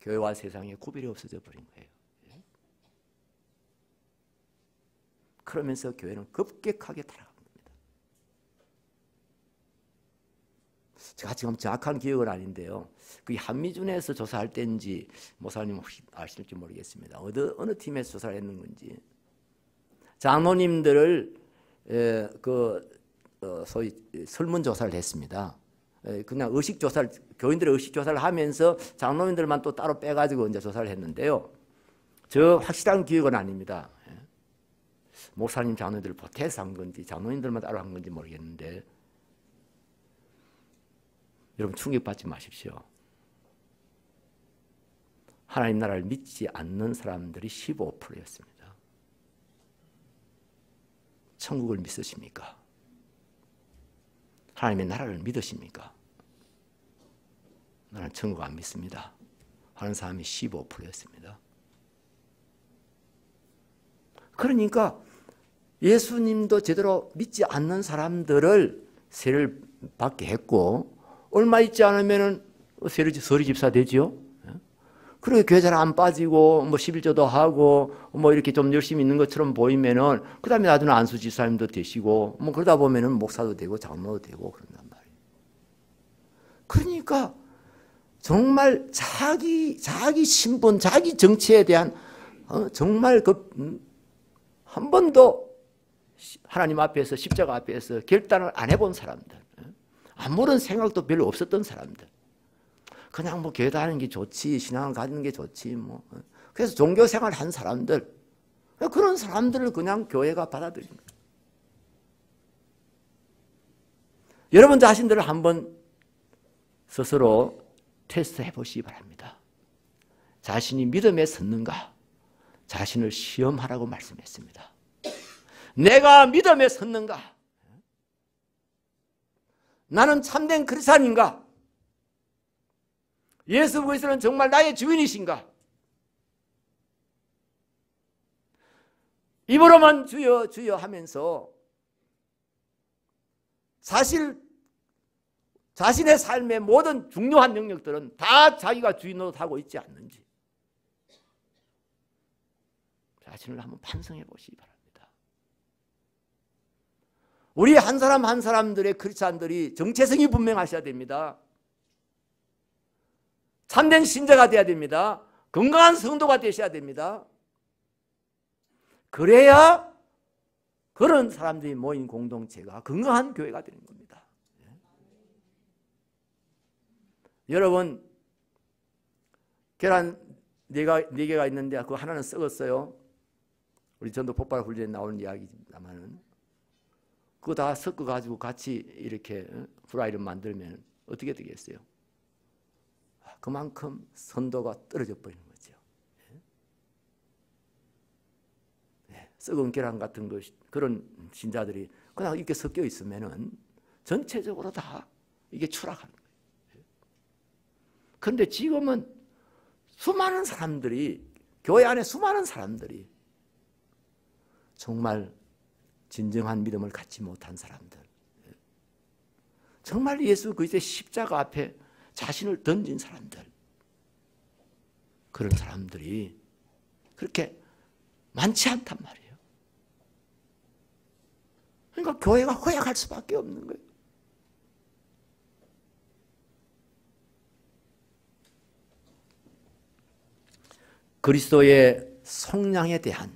교회와 세상에 구별이 없어져 버린 거예요. 그러면서 교회는 급격하게 타락한 겁니다. 제가 지금 정확한 기억은 아닌데요. 그 한미준에서 조사할 때인지 목사님 혹시 아실지 모르겠습니다. 어느 팀에서 조사를 했는 건지 장로님들을 소위 설문조사를 했습니다. 그냥 의식조사를, 교인들의 의식조사를 하면서 장로님들만 또 따로 빼가지고 이제 조사를 했는데요. 저 확실한 기억은 아닙니다. 목사님 장로님들을 보태서 한 건지 장로님들만 따로 한 건지 모르겠는데 여러분 충격받지 마십시오. 하나님 나라를 믿지 않는 사람들이 15%였습니다. 천국을 믿으십니까? 하나님의 나라를 믿으십니까? 나는 천국 안 믿습니다 하는 사람이 15%였습니다. 그러니까 예수님도 제대로 믿지 않는 사람들을 세례를 받게 했고 얼마 있지 않으면 서리 집사 되지요. 그리고 교회 잘 안 빠지고 뭐 11조도 하고 뭐 이렇게 좀 열심히 있는 것처럼 보이면은 그다음에 나중에 안수 집사님도 되시고 뭐 그러다 보면은 목사도 되고 장로도 되고 그런단 말이에요. 그러니까 정말 자기 신분, 자기 정치에 대한 정말 한 번도 하나님 앞에서 십자가 앞에서 결단을 안 해본 사람들, 아무런 생각도 별로 없었던 사람들. 그냥 뭐 교회 다니는 게 좋지, 신앙을 가지는 게 좋지 뭐. 그래서 종교 생활을 한 사람들, 그런 사람들을 그냥 교회가 받아들인 거예요. 여러분 자신들을 한번 스스로 테스트해 보시기 바랍니다. 자신이 믿음에 섰는가? 자신을 시험하라고 말씀했습니다. 내가 믿음에 섰는가? 나는 참된 그리스도인인가? 예수 그리스도는 정말 나의 주인이신가? 입으로만 주여 주여 하면서 사실 자신의 삶의 모든 중요한 영역들은 다 자기가 주인으로 하고 있지 않는지 자신을 한번 반성해 보시기 바랍니다. 우리 한 사람 한 사람들의 크리스찬들이 정체성이 분명하셔야 됩니다. 참된 신자가 되어야 됩니다. 건강한 성도가 되셔야 됩니다. 그래야 그런 사람들이 모인 공동체가 건강한 교회가 되는 겁니다. 여러분 계란 4개가 있는데 그 하나는 썩었어요. 우리 전도 폭발 훈련에 나오는 이야기입니다만은 그거 다 섞어가지고 같이 이렇게 후라이를 만들면 어떻게 되겠어요? 그만큼 선도가 떨어져 버리는 거죠. 썩은 계란 같은 것, 그런 신자들이 그냥 이렇게 섞여 있으면은 전체적으로 다 이게 추락하는 거예요. 그런데 지금은 수많은 사람들이, 교회 안에 수많은 사람들이 정말 진정한 믿음을 갖지 못한 사람들, 정말 예수 그리스도의 십자가 앞에 자신을 던진 사람들, 그런 사람들이 그렇게 많지 않단 말이에요. 그러니까 교회가 허약할 수밖에 없는 거예요. 그리스도의 성량에 대한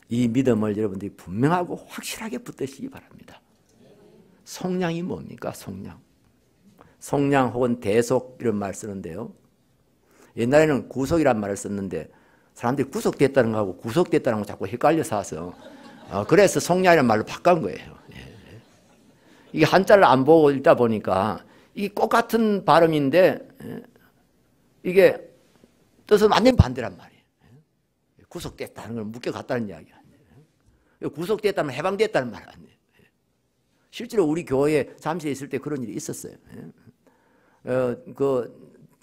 이 믿음을 여러분들이 분명하고 확실하게 붙드시기 바랍니다. 성량이 뭡니까? 성량. 성량 혹은 대속 이런 말 쓰는데요. 옛날에는 구속이란 말을 썼는데 사람들이 구속됐다는 거하고 구속됐다는 거 자꾸 헷갈려서 와서 그래서 성량이라는 말로 바꾼 거예요. 이게 한자를 안 보고 읽다 보니까 이게 똑같은 발음인데 이게 뜻은 완전히 반대란 말이에요. 구속됐다는 걸 묶여갔다는 이야기야. 구속됐다면 해방됐다는 말 아니에요. 실제로 우리 교회에 잠시 있을 때 그런 일이 있었어요.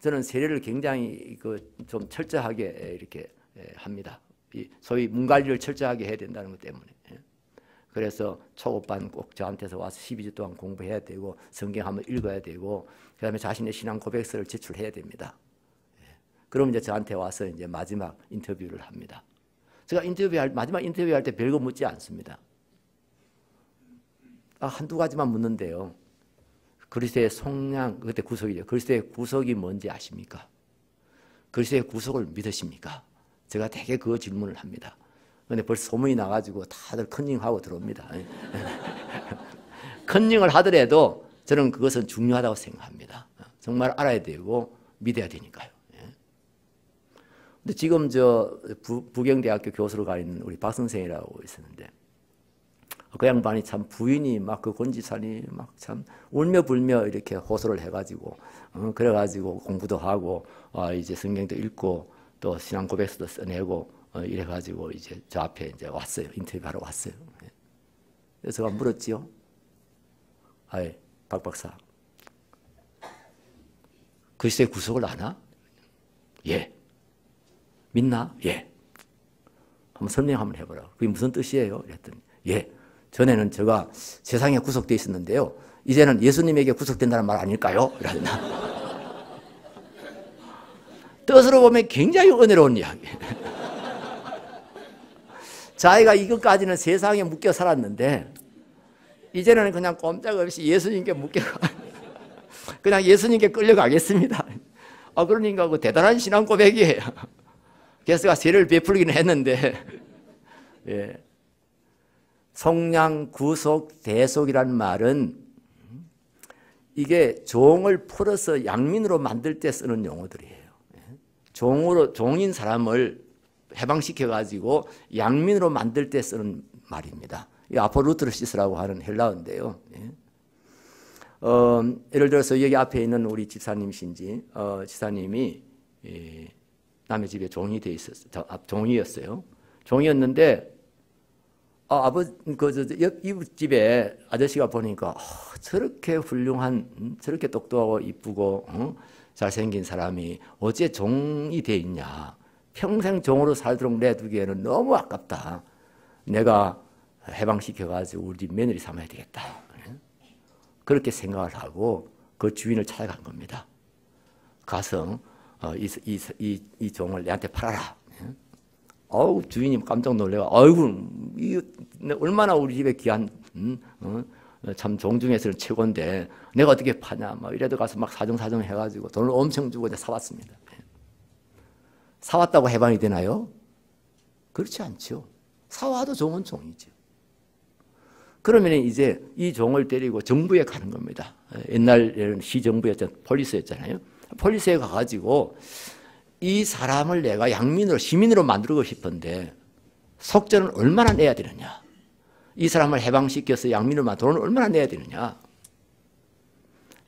저는 세례를 굉장히 좀 철저하게 이렇게 합니다. 소위 문 관리를 철저하게 해야 된다는 것 때문에. 그래서 초급반 꼭 저한테서 와서 12주 동안 공부해야 되고 성경 한번 읽어야 되고 그다음에 자신의 신앙 고백서를 제출해야 됩니다. 그럼 이제 저한테 와서 이제 마지막 인터뷰를 합니다. 제가 마지막 인터뷰할 때 별거 묻지 않습니다. 한두 가지만 묻는데요. 그리스도의 속량, 그때 구속이죠. 그리스도의 구속이 뭔지 아십니까? 그리스도의 구속을 믿으십니까? 제가 되게 그 질문을 합니다. 근데 벌써 소문이 나가지고 다들 컨닝하고 들어옵니다. 컨닝을 하더라도 저는 그것은 중요하다고 생각합니다. 정말 알아야 되고 믿어야 되니까요. 근데 지금 저 부경대학교 교수로 가 있는 우리 박 선생이라고 있었는데 그 양반이 참 부인이 막 그 권지산이 막 참 울며 불며 이렇게 호소를 해가지고 그래가지고 공부도 하고 이제 성경도 읽고 또 신앙 고백서도 써내고 이래가지고 이제 저 앞에 이제 왔어요. 인터뷰하러 왔어요. 그래서 제가 물었지요. 아이, 박 박사. 그리스도의 구속을 아나? 예. 믿나? 예. 한번 설명 한번 해보라. 그게 무슨 뜻이에요? 그랬더니 예. 전에는 제가 세상에 구속되어 있었는데요. 이제는 예수님에게 구속된다는 말 아닐까요? 이러나. 뜻으로 보면 굉장히 은혜로운 이야기. 자기가 이것까지는 세상에 묶여 살았는데 이제는 그냥 꼼짝없이 예수님께 묶여가 그냥 예수님께 끌려가겠습니다. 그러니까 그 대단한 신앙 고백이에요. 그래서 제가 세례를 베풀기는 했는데 예. 속량, 구속, 대속이라는 말은 이게 종을 풀어서 양민으로 만들 때 쓰는 용어들이에요. 종인 사람을 해방시켜가지고 양민으로 만들 때 쓰는 말입니다. 이 아포루트로시스라고 하는 헬라어인데요. 예를 들어서 여기 앞에 있는 우리 집사님이신지 집사님이 남의 집에 종이 돼 있었어요. 종이었어요. 종이었는데 아버지 이웃집에 아저씨가 보니까 저렇게 훌륭한 저렇게 똑똑하고 이쁘고 잘생긴 사람이 어째 종이 돼 있냐. 평생 종으로 살도록 내두기에는 너무 아깝다. 내가 해방시켜가지고 우리 집 며느리 삼아야 되겠다. 그렇게 생각을 하고 그 주인을 찾아간 겁니다. 가서 이 종을 내한테 팔아라. 주인이 깜짝 놀래가 아이고 얼마나 우리 집에 귀한 참 종 중에서는 최고인데 내가 어떻게 파냐 막 이래도 가서 막 사정사정 해가지고 돈을 엄청 주고 사왔습니다. 사왔다고 해방이 되나요? 그렇지 않죠. 사와도 종은 종이죠. 그러면 이제 이 종을 데리고 정부에 가는 겁니다. 옛날에는 시정부였잖아요. 폴리스였잖아요. 폴리스에 가가지고 이 사람을 내가 양민으로 시민으로 만들고 싶은데 속전을 얼마나 내야 되느냐. 이 사람을 해방시켜서 양민으로 만들어 돈을 얼마나 내야 되느냐.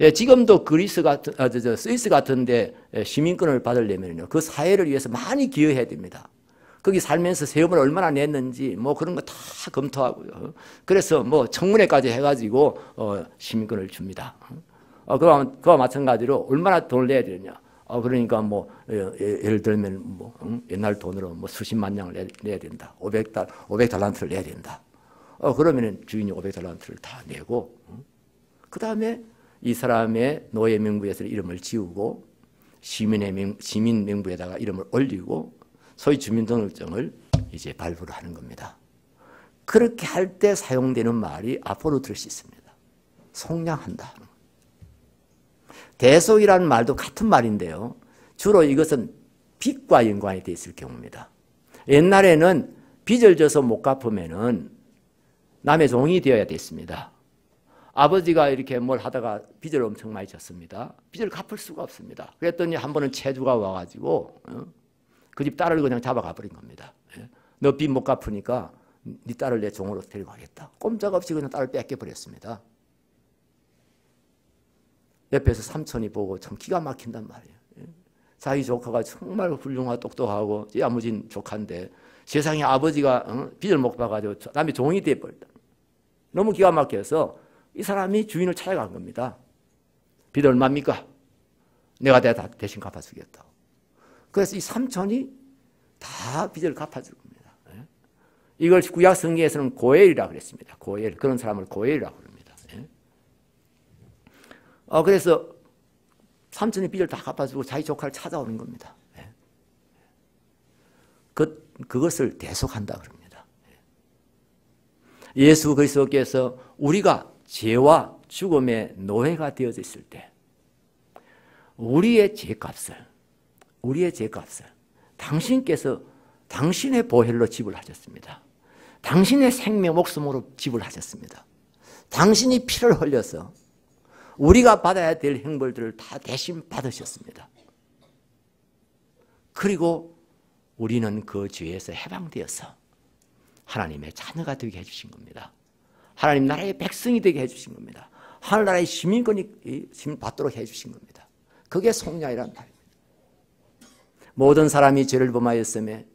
예, 지금도 그리스 같은, 스위스 같은데 시민권을 받으려면요. 그 사회를 위해서 많이 기여해야 됩니다. 거기 살면서 세금을 얼마나 냈는지 뭐 그런 거 다 검토하고요. 그래서 뭐 청문회까지 해가지고 시민권을 줍니다. 그와 마찬가지로 얼마나 돈을 내야 되느냐. 그러니까 뭐 예를 들면 뭐 옛날 돈으로 뭐 수십만 냥을 내야 된다. 500달란트를 내야 된다. 그러면 주인이 500달란트를 다 내고 그 다음에 이 사람의 노예 명부에서 이름을 지우고 시민 명부에다가 이름을 올리고 소위 주민등록증을 이제 발부를 하는 겁니다. 그렇게 할 때 사용되는 말이 아포루트로시스입니다. 속량한다. 대속이라는 말도 같은 말인데요. 주로 이것은 빚과 연관이 되어 있을 경우입니다. 옛날에는 빚을 져서 못 갚으면은 남의 종이 되어야 됐습니다. 아버지가 이렇게 뭘 하다가 빚을 엄청 많이 졌습니다. 빚을 갚을 수가 없습니다. 그랬더니 한 번은 채주가 와가지고 그 집 딸을 그냥 잡아가 버린 겁니다. 너 빚 못 갚으니까 네 딸을 내 종으로 데리고 가겠다. 꼼짝없이 그냥 딸을 뺏겨버렸습니다. 옆에서 삼촌이 보고 참 기가 막힌단 말이에요. 자기 조카가 정말 훌륭하고 똑똑하고 야무진 조카인데 세상에 아버지가 빚을 못 갚아가지고 남의 종이 돼버렸다. 너무 기가 막혀서 이 사람이 주인을 찾아간 겁니다. 빚 얼마입니까? 내가 대신 갚아주겠다. 그래서 이 삼촌이 다 빚을 갚아줄 겁니다. 이걸 구약 성경에서는 고엘이라고 그랬습니다. 고엘. 그런 사람을 고엘이라고 합니다. 그래서 삼촌이 빚을 다 갚아주고 자기 조카를 찾아오는 겁니다. 그것을 대속한다 그럽니다. 예수 그리스도께서 우리가 죄와 죽음의 노예가 되어져 있을 때 우리의 죄값을 당신께서 당신의 보혈로 지불하셨습니다. 당신의 생명 목숨으로 지불하셨습니다. 당신이 피를 흘려서 우리가 받아야 될 형벌들을 다 대신 받으셨습니다. 그리고 우리는 그 죄에서 해방되어서 하나님의 자녀가 되게 해주신 겁니다. 하나님 나라의 백성이 되게 해주신 겁니다. 하늘나라의 시민권이 받도록 해주신 겁니다. 그게 속량이란 말입니다. 모든 사람이 죄를 범하였음에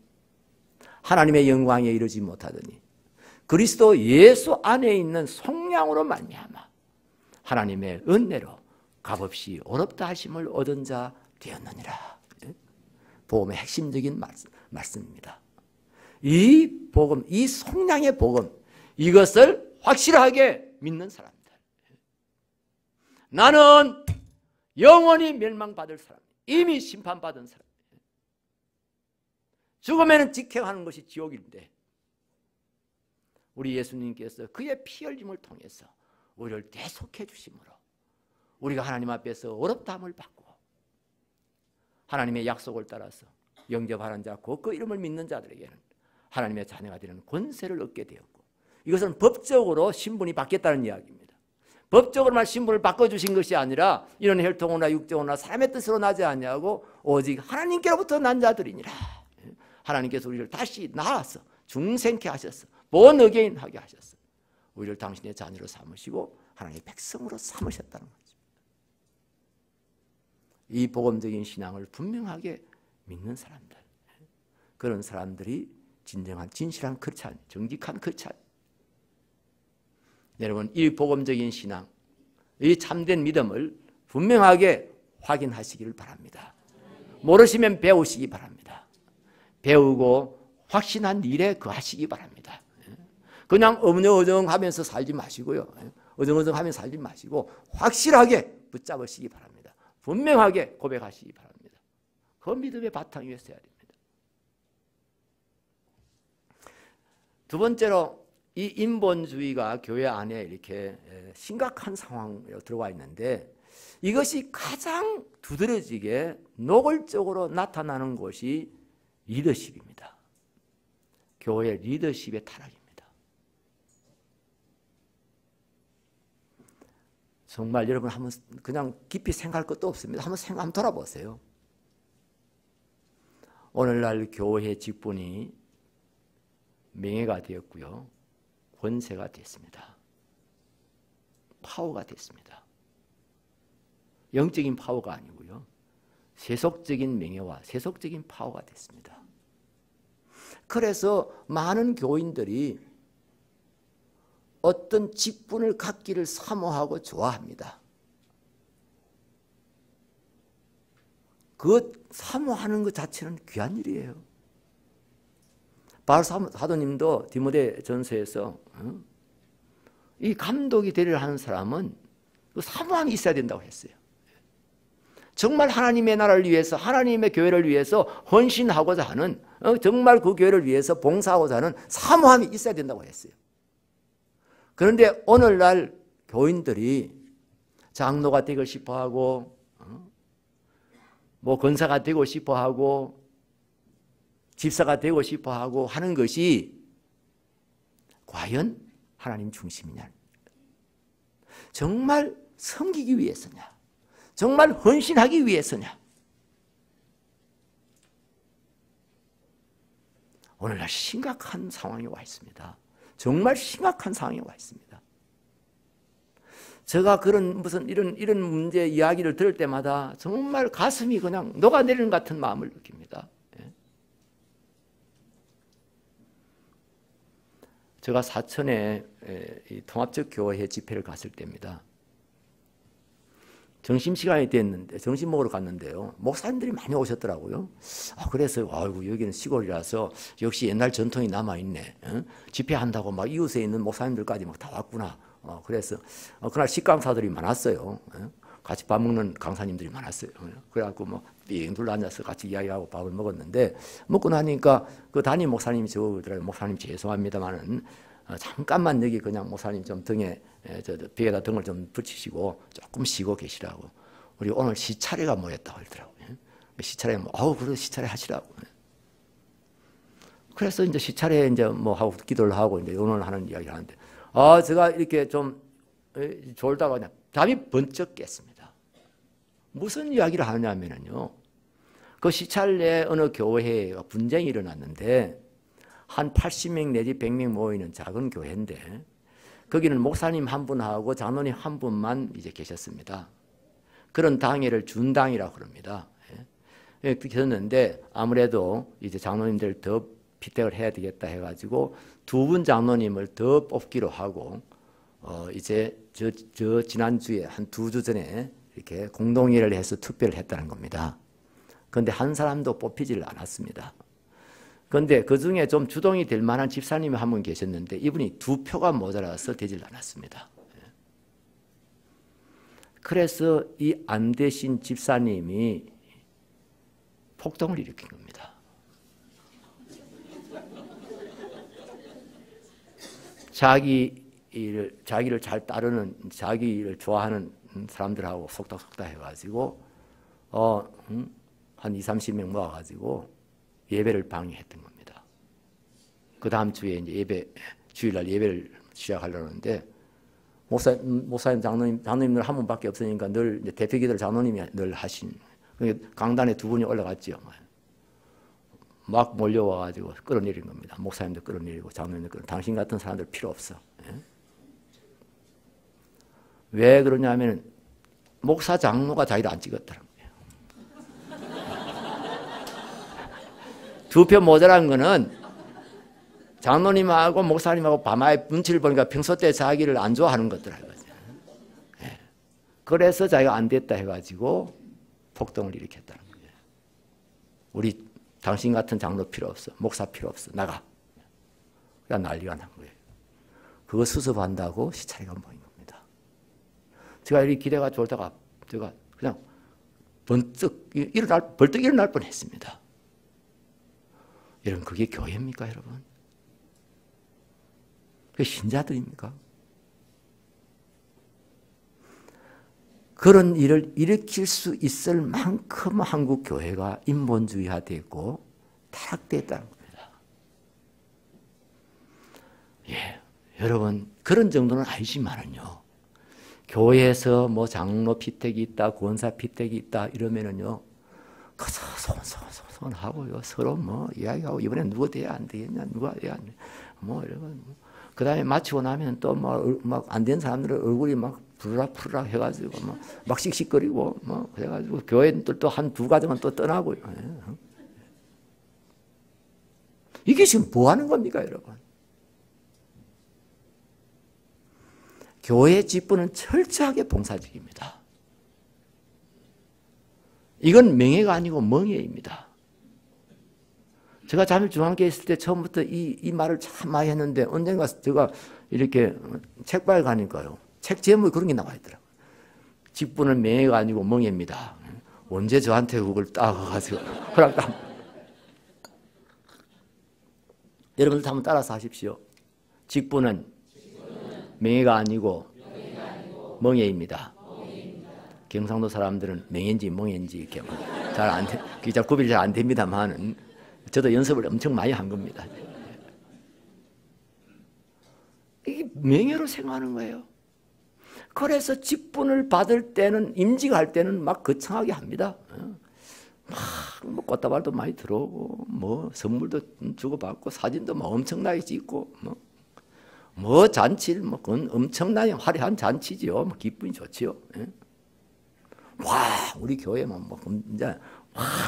하나님의 영광에 이르지 못하더니 그리스도 예수 안에 있는 속량으로 말미암아 하나님의 은혜로 값없이 어렵다 하심을 얻은 자 되었느니라. 복음의 핵심적인 말씀입니다. 이 복음, 이 속량의 복음, 이것을 확실하게 믿는 사람들. 나는 영원히 멸망받을 사람, 이미 심판받은 사람. 죽음에는 직행하는 것이 지옥인데 우리 예수님께서 그의 피 흘림을 통해서 우리를 대속해 주심으로 우리가 하나님 앞에서 어렵다함을 받고 하나님의 약속을 따라서 영접하는 자, 곧 그 이름을 믿는 자들에게는 하나님의 자녀가 되는 권세를 얻게 되었고, 이것은 법적으로 신분이 바뀌었다는 이야기입니다. 법적으로만 신분을 바꿔주신 것이 아니라 이런 혈통이나 육정이나 사람의 뜻으로 나지 아니하고 오직 하나님께로부터 난 자들이니라. 하나님께서 우리를 다시 낳아서 중생케 하셨어. 본 어게인하게 하셨어. 우리를 당신의 자녀로 삼으시고 하나님의 백성으로 삼으셨다는 거죠. 이 복음적인 신앙을 분명하게 믿는 사람들, 그런 사람들이 진정한 진실한 크리스찬, 정직한 크리스찬. 여러분, 이 복음적인 신앙, 이 참된 믿음을 분명하게 확인하시기를 바랍니다. 모르시면 배우시기 바랍니다. 배우고 확신한 일에 거하시기 바랍니다. 그냥 어정어정하면서 살지 마시고요. 어정어정하면서 살지 마시고 확실하게 붙잡으시기 바랍니다. 분명하게 고백하시기 바랍니다. 그 믿음의 바탕 위에 서야 됩니다. 두 번째로, 이 인본주의가 교회 안에 이렇게 심각한 상황으로 들어와 있는데 이것이 가장 두드러지게 노골적으로 나타나는 것이 리더십입니다. 교회 리더십의 타락입니다. 정말 여러분 한번 그냥 깊이 생각할 것도 없습니다. 한번 돌아보세요. 오늘날 교회 직분이 명예가 되었고요. 권세가 됐습니다. 파워가 됐습니다. 영적인 파워가 아니고요. 세속적인 명예와 세속적인 파워가 됐습니다. 그래서 많은 교인들이 어떤 직분을 갖기를 사모하고 좋아합니다. 그 사모하는 것 자체는 귀한 일이에요. 바울 사도님도 디모데 전서에서 이 감독이 되리라 하는 사람은 그 사모함이 있어야 된다고 했어요. 정말 하나님의 나라를 위해서, 하나님의 교회를 위해서 헌신하고자 하는, 정말 그 교회를 위해서 봉사하고자 하는 사모함이 있어야 된다고 했어요. 그런데 오늘날 교인들이 장로가 되고 싶어하고, 뭐 권사가 되고 싶어하고, 집사가 되고 싶어하고 하는 것이 과연 하나님 중심이냐? 정말 섬기기 위해서냐? 정말 헌신하기 위해서냐? 오늘날 심각한 상황에 와 있습니다. 정말 심각한 상황에 와 있습니다. 제가 그런 이런 문제 이야기를 들을 때마다 정말 가슴이 그냥 녹아내리는 같은 마음을 느낍니다. 제가 사천에 통합적 교회 집회를 갔을 때입니다. 점심시간이 됐는데 점심 먹으러 갔는데요. 목사님들이 많이 오셨더라고요. 그래서 아이고 여기는 시골이라서 역시 옛날 전통이 남아있네. 집회한다고 막 이웃에 있는 목사님들까지 막 다 왔구나. 그래서 그날 식강사들이 많았어요. 같이 밥 먹는 강사님들이 많았어요. 그래갖고 뭐 빙 둘러 앉아서 같이 이야기하고 밥을 먹었는데 먹고 나니까 그 담임 목사님이 저더라고요. 목사님 죄송합니다만은 잠깐만 여기 그냥 목사님 좀 등에 벽에다 등을 좀 붙이시고 조금 쉬고 계시라고. 우리 오늘 시차례가 모였다고 하더라고요. 시차례 그래 시차례 하시라고. 그래서 이제 시차례 이제 뭐 하고 기도를 하고 이제 오늘 하는 이야기를 하는데 제가 이렇게 좀 졸다가 그냥 잠이 번쩍 깼습니다. 무슨 이야기를 하냐면요. 그 시찰내 어느 교회에 분쟁이 일어났는데 한 80명 내지 100명 모이는 작은 교회인데 거기는 목사님 한 분하고 장로님 한 분만 이제 계셨습니다. 그런 당회를 준당이라고 그럽니다. 그랬는데 아무래도 이제 장로님들 더 피택을 해야 되겠다 해가지고 두 분 장로님을 더 뽑기로 하고 이제 저 지난주에 한 2주 전에 이렇게 공동회의를 해서 투표를 했다는 겁니다. 그런데 한 사람도 뽑히질 않았습니다. 그런데 그 중에 좀 주동이 될 만한 집사님이 한 분 계셨는데 이분이 2표가 모자라서 되질 않았습니다. 그래서 이 안 되신 집사님이 폭동을 일으킨 겁니다. 자기를 잘 따르는, 자기를 좋아하는 사람들하고 속닥속닥 해가지고 한 20-30명 모아가지고 예배를 방해했던 겁니다. 그 다음 주에 이제 주일날 예배를 시작하려는데 목사님, 장로님들 한 분밖에 없으니까 늘 이제 대표기도를 장로님이 늘 하신. 강단에 두 분이 올라갔죠. 막 몰려와가지고 끌어내린 겁니다. 목사님도 끌어내리고 장로님도 끌어내리고. 당신 같은 사람들 필요 없어. 왜 그러냐면 목사 장로가 자기를 안 찍었다는 거예요. 2표 모자란 거는 장로님하고 목사님하고 밤하에 눈치를 보니까 평소 때 자기를 안 좋아하는 것더라고요. 그래서 자기가 안 됐다 해가지고 폭동을 일으켰다는 거예요. 우리 당신 같은 장로 필요 없어. 목사 필요 없어. 나가. 그냥 난리가 난 거예요. 그거 수습한다고 시차례가 모인 겁니다. 제가 이렇게 기대가 졸다가 제가 그냥 벌떡 일어날 뻔했습니다. 여러분 그게 교회입니까 여러분? 그게 신자들입니까? 그런 일을 일으킬 수 있을 만큼 한국 교회가 인본주의화되고 타락됐다는 겁니다. 여러분 그런 정도는 아니지만은요. 교회에서 뭐 장로 피택이 있다, 권사 피택이 있다 이러면은요, 그저 손하고요 서로 뭐 이야기하고 이번에 누구 돼야 안 되겠냐, 누가 돼야 안 돼, 뭐 이러고 그 다음에 마치고 나면 또 막 안 된 사람들의 얼굴이 막 푸르락 해가지고 막 씩씩거리고 뭐 그래가지고 교회들 또 한 2가정은 또 떠나고요. 이게 지금 뭐 하는 겁니까, 여러분? 교회 직분은 철저하게 봉사직입니다. 이건 명예가 아니고 멍해입니다. 제가 잠실중앙교회 있을 때 처음부터 이 말을 참 많이 했는데 언젠가 제가 이렇게 책방에 가니까요. 책 제목에 그런 게 나와 있더라고요. 직분은 명예가 아니고 멍해입니다. 언제 저한테 그걸 따가지고 허락담. 여러분들 한번 따라서 하십시오. 직분은 명예가 아니고 멍해입니다. 경상도 사람들은 명예인지 멍해인지 이렇게 잘 구별이 잘 안 됩니다만은 저도 연습을 엄청 많이 한 겁니다. 이게 명예로 생각하는 거예요. 그래서 직분을 받을 때는 임직할 때는 막 거창하게 합니다. 뭐 꽃다발도 많이 들어오고 뭐 선물도 주고받고 사진도 막 엄청나게 찍고 뭐 잔치를 뭐 그건 엄청나게 화려한 잔치지요. 뭐 기분이 좋지요. 와 우리 교회만 뭐 이제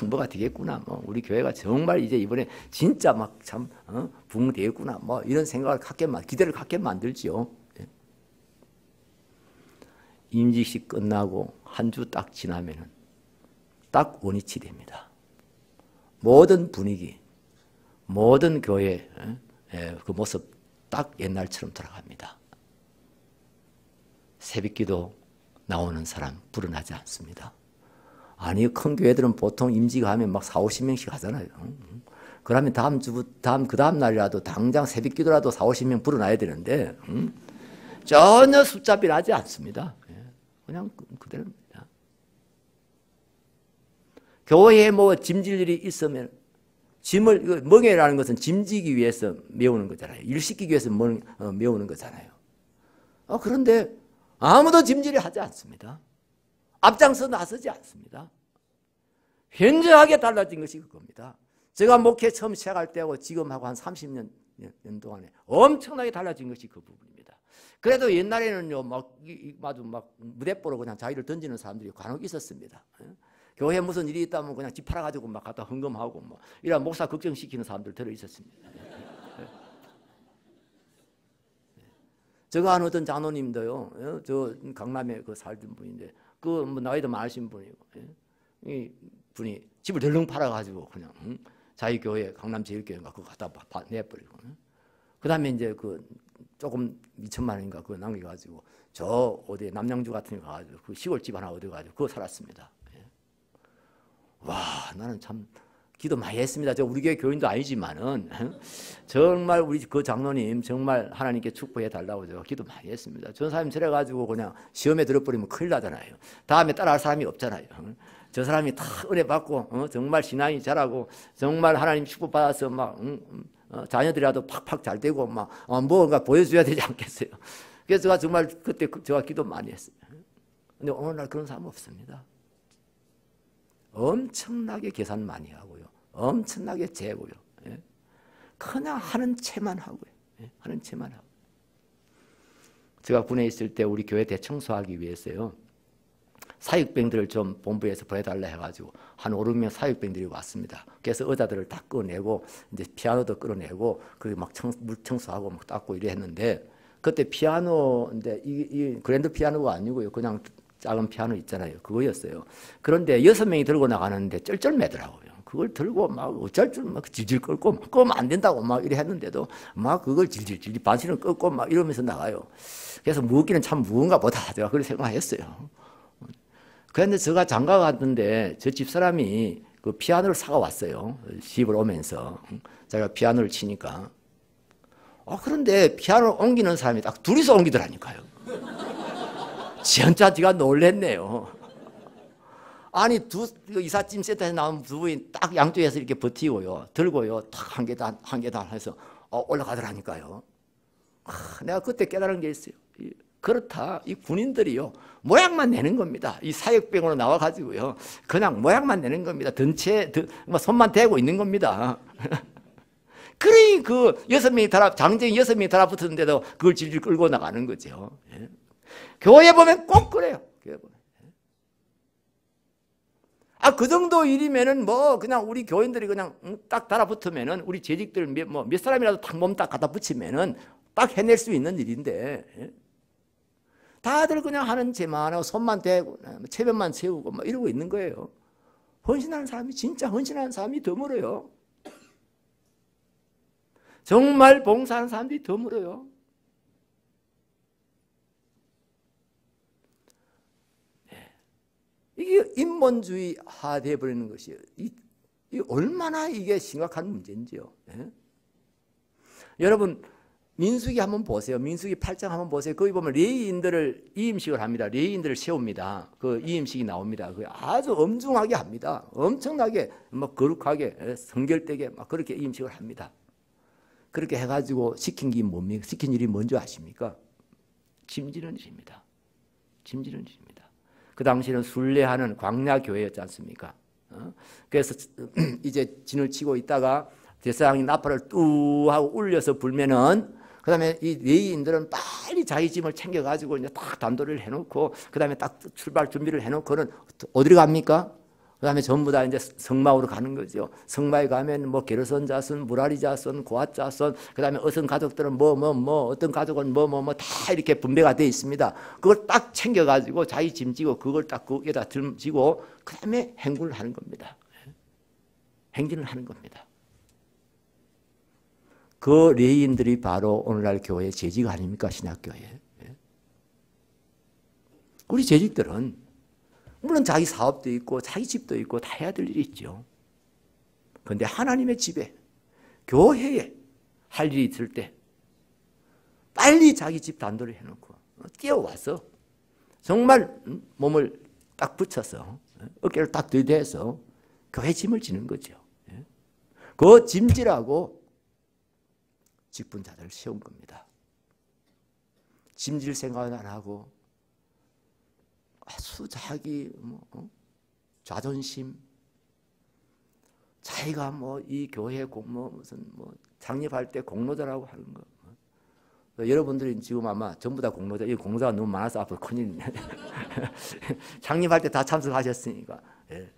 뭐가 되겠구나. 뭐 우리 교회가 정말 이제 이번에 진짜 막 참 부흥되겠구나. 뭐 이런 생각을 기대를 갖게 만들지요. 임직식 끝나고 한 주 딱 지나면은 딱 원위치 됩니다. 모든 분위기, 모든 교회 그 모습 딱 옛날처럼 돌아갑니다. 새벽기도 나오는 사람 불어나지 않습니다. 아니 큰 교회들은 보통 임직하면 막 40~50명씩 하잖아요. 그러면 그 다음 날이라도 당장 새벽기도라도 40~50명 불어나야 되는데 전혀 숫자비 나지 않습니다. 그냥 그대로입니다. 교회에 뭐 짐질 일이 있으면 짐을 멍에라는 것은 짐지기 위해서 메우는 거잖아요. 일 시키기 위해서 메우는 거잖아요. 그런데 아무도 짐질이 하지 않습니다. 앞장서 나서지 않습니다. 현저하게 달라진 것이 그겁니다. 제가 목회 처음 시작할 때하고 지금하고 한 30년 동안에 엄청나게 달라진 것이 그 부분입니다. 그래도 옛날에는요, 막 무대 보러 그냥 자기를 던지는 사람들이 간혹 있었습니다. 교회에 무슨 일이 있다면 그냥 집 팔아가지고 막 갖다 헌금하고 뭐 이런 목사 걱정시키는 사람들 들어 있었습니다. 제가 아는 어떤 장로님도요, 저 강남에 그 살던 분인데, 그 뭐 나이도 많으신 분이고, 이 분이 집을 덜렁 팔아가지고 그냥 자기 교회 강남제일교회인가 그거 갖다 내버리고, 그 다음에 이제 그 조금 2천만 원인가 그거 남겨가지고 저 어디 남양주 같은 데 가가지고 그 시골집 하나 얻어가지고 그거 살았습니다. 와, 나는 참 기도 많이 했습니다. 저 우리 교회 교인도 아니지만은 정말 우리 그 장로님 정말 하나님께 축복해 달라고 제가 기도 많이 했습니다. 전사님 저래가지고 그냥 시험에 들어버리면 큰일 나잖아요. 다음에 따라할 사람이 없잖아요. 저 사람이 다 은혜 받고 정말 신앙이 잘하고 정말 하나님 축복 받아서 막 자녀들이라도 팍팍 잘 되고 막 뭔가 보여줘야 되지 않겠어요. 그래서 제가 정말 그때 제가 기도 많이 했어요. 근데 오늘날 그런 사람 없습니다. 엄청나게 계산 많이 하고요. 엄청나게 재고요. 그냥 하는 채만 하고요. 하는 채만 하고. 제가 군에 있을 때 우리 교회 대청소하기 위해서요. 사육병들을 좀 본부에서 보내달라 해가지고 한 5~6명 사육병들이 왔습니다. 그래서 의자들을 다 꺼내고 이제 피아노도 끌어내고 그리고 막 물 청소하고 막 닦고 이래 했는데 그때 피아노인데 이 그랜드 피아노가 아니고요. 그냥 작은 피아노 있잖아요. 그거였어요. 그런데 6명이 들고 나가는데 쩔쩔매더라고요. 그걸 들고 막 어쩔 줄 막 질질 끌고 막 끄면 안 된다고 막 이래 했는데도 막 그걸 질질 반신을 끌고 막 이러면서 나가요. 그래서 무겁기는 참 무거운가 보다 제가 그렇게 생각했어요. 그런데 제가 장가 갔는데 저 집사람이 그 피아노를 사가 왔어요. 집을 오면서 제가 피아노를 치니까 그런데 피아노를 옮기는 사람이 딱 둘이서 옮기더라니까요. 진짜 제가 놀랬네요. 아니 이삿짐 센터에서 나온 두 분이 딱 양쪽에서 이렇게 버티고요, 들고요, 탁 한 계단 해서 올라가더라니까요. 내가 그때 깨달은 게 있어요. 그렇다, 이 군인들이요 모양만 내는 겁니다. 이 사역병으로 나와가지고요 그냥 모양만 내는 겁니다. 손만 대고 있는 겁니다. 그러니 그 6명이 장정이 6명이 달아붙었는데도 그걸 질질 끌고 나가는 거죠. 교회 보면 꼭 그래요. 교회 보면. 그 정도 일이면은 뭐 그냥 우리 교인들이 그냥 딱 달아붙으면은 우리 재직들 몇 사람이라도 딱 몸 딱 갖다 붙이면은 딱 해낼 수 있는 일인데 다들 그냥 하는 죄만 하고 손만 대고 체면만 세우고 막 이러고 있는 거예요. 헌신하는 사람이 진짜 헌신하는 사람이 드물어요. 정말 봉사하는 사람들이 드물어요. 이게 인본주의화 되어버리는 것이에요. 얼마나 이게 심각한 문제인지요. 여러분 민수기 한번 보세요. 민수기 8장 한번 보세요. 거기 보면 레위인들을 이임식을 합니다. 레위인들을 세웁니다. 그 이임식이 나옵니다. 그 아주 엄중하게 합니다. 엄청나게 막 거룩하게 성결되게 막 그렇게 이임식을 합니다. 그렇게 해가지고 시킨 게 뭡니까? 시킨 일이 뭔지 아십니까? 짐지는 일입니다. 짐지는 일입니다. 그 당시에는 순례하는 광야교회였지 않습니까? 그래서 이제 진을 치고 있다가 제사장이 나팔을 뚜 하고 울려서 불면은 그 다음에 이 레위인들은 빨리 자기 짐을 챙겨가지고 이제 딱 단도를 해놓고 그 다음에 딱 출발 준비를 해놓고는 어디로 갑니까? 그 다음에 전부 다 이제 성막으로 가는 거죠. 성막에 가면 뭐 게르손 자손, 무라리 자손, 고앗 자손, 그 다음에 어떤 가족들은 어떤 가족은 다 이렇게 분배가 되어 있습니다. 그걸 딱 챙겨가지고 자기 짐 지고 그걸 딱 거기에다 들지고 그 다음에 행군을 하는 겁니다. 행진을 하는 겁니다. 그 레위인들이 바로 오늘날 교회의 재직 아닙니까? 신약교회. 우리 재직들은 물론 자기 사업도 있고 자기 집도 있고 다 해야 될 일이 있죠. 그런데 하나님의 집에 교회에 할 일이 있을 때 빨리 자기 집 단도를 해놓고 뛰어와서 정말 몸을 딱 붙여서 어깨를 딱 들이대서 교회 짐을 지는 거죠. 그 짐지라고 직분자들을 세운 겁니다. 짐질 생각은 안 하고 아주 자기 자존심, 자기가 이 교회 무슨 창립할 때 공로자라고 하는 거. 여러분들이 지금 아마 전부 다 공로자, 이 공로자가 너무 많아서 앞으로 큰일. 창립할 때 다 참석하셨으니까. 예.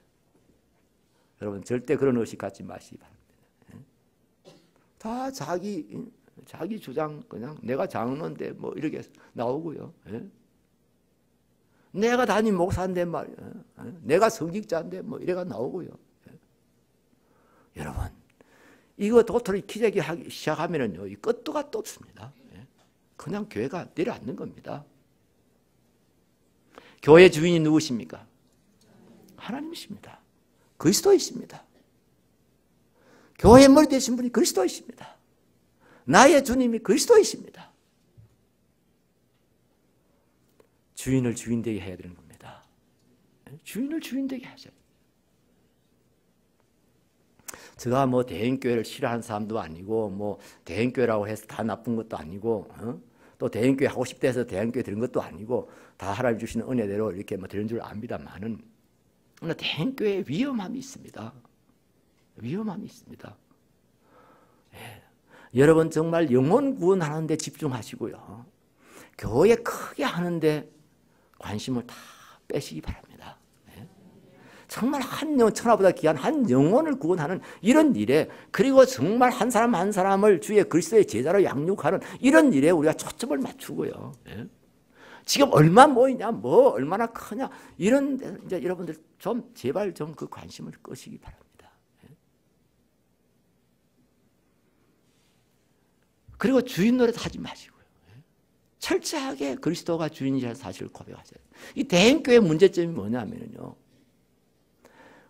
여러분 절대 그런 의식 갖지 마시기 바랍니다. 예. 다 자기 주장 그냥 내가 장로인데 이렇게 나오고요. 예. 내가 담임 목사인데 말이야. 내가 성직자인데 이래가 나오고요. 여러분, 이거 도토리 기저귀 하기 시작하면은요, 이 끝도 갓도 없습니다. 그냥 교회가 내려앉는 겁니다. 교회 주인이 누구십니까? 하나님이십니다. 그리스도이십니다. 교회 머리 되신 분이 그리스도이십니다. 나의 주님이 그리스도이십니다. 주인을 주인되게 해야 되는 겁니다. 주인을 주인되게 하죠. 제가 대행교회를 싫어하는 사람도 아니고 대행교회라고 해서 다 나쁜 것도 아니고 또 대행교회 하고 싶다 해서 대행교회 들은 것도 아니고 다 하나님 주시는 은혜대로 이렇게 되는 줄 압니다만은 대행교회에 위험함이 있습니다. 위험함이 있습니다. 예. 여러분 정말 영혼 구원하는 데 집중하시고요. 교회 크게 하는데 관심을 다 빼시기 바랍니다. 네. 정말 한 영, 천하보다 귀한 한 영혼을 구원하는 이런 일에, 그리고 정말 한 사람 한 사람을 주의 그리스도의 제자로 양육하는 이런 일에 우리가 초점을 맞추고요. 네. 지금 얼마 모이냐, 얼마나 크냐, 이런 데 이제 여러분들 좀 제발 좀 그 관심을 끄시기 바랍니다. 네. 그리고 주인 노릇 하지 마시고. 철저하게 그리스도가 주인이라는 사실을 고백하셔야 돼요. 이 대행교회 문제점이 뭐냐면요.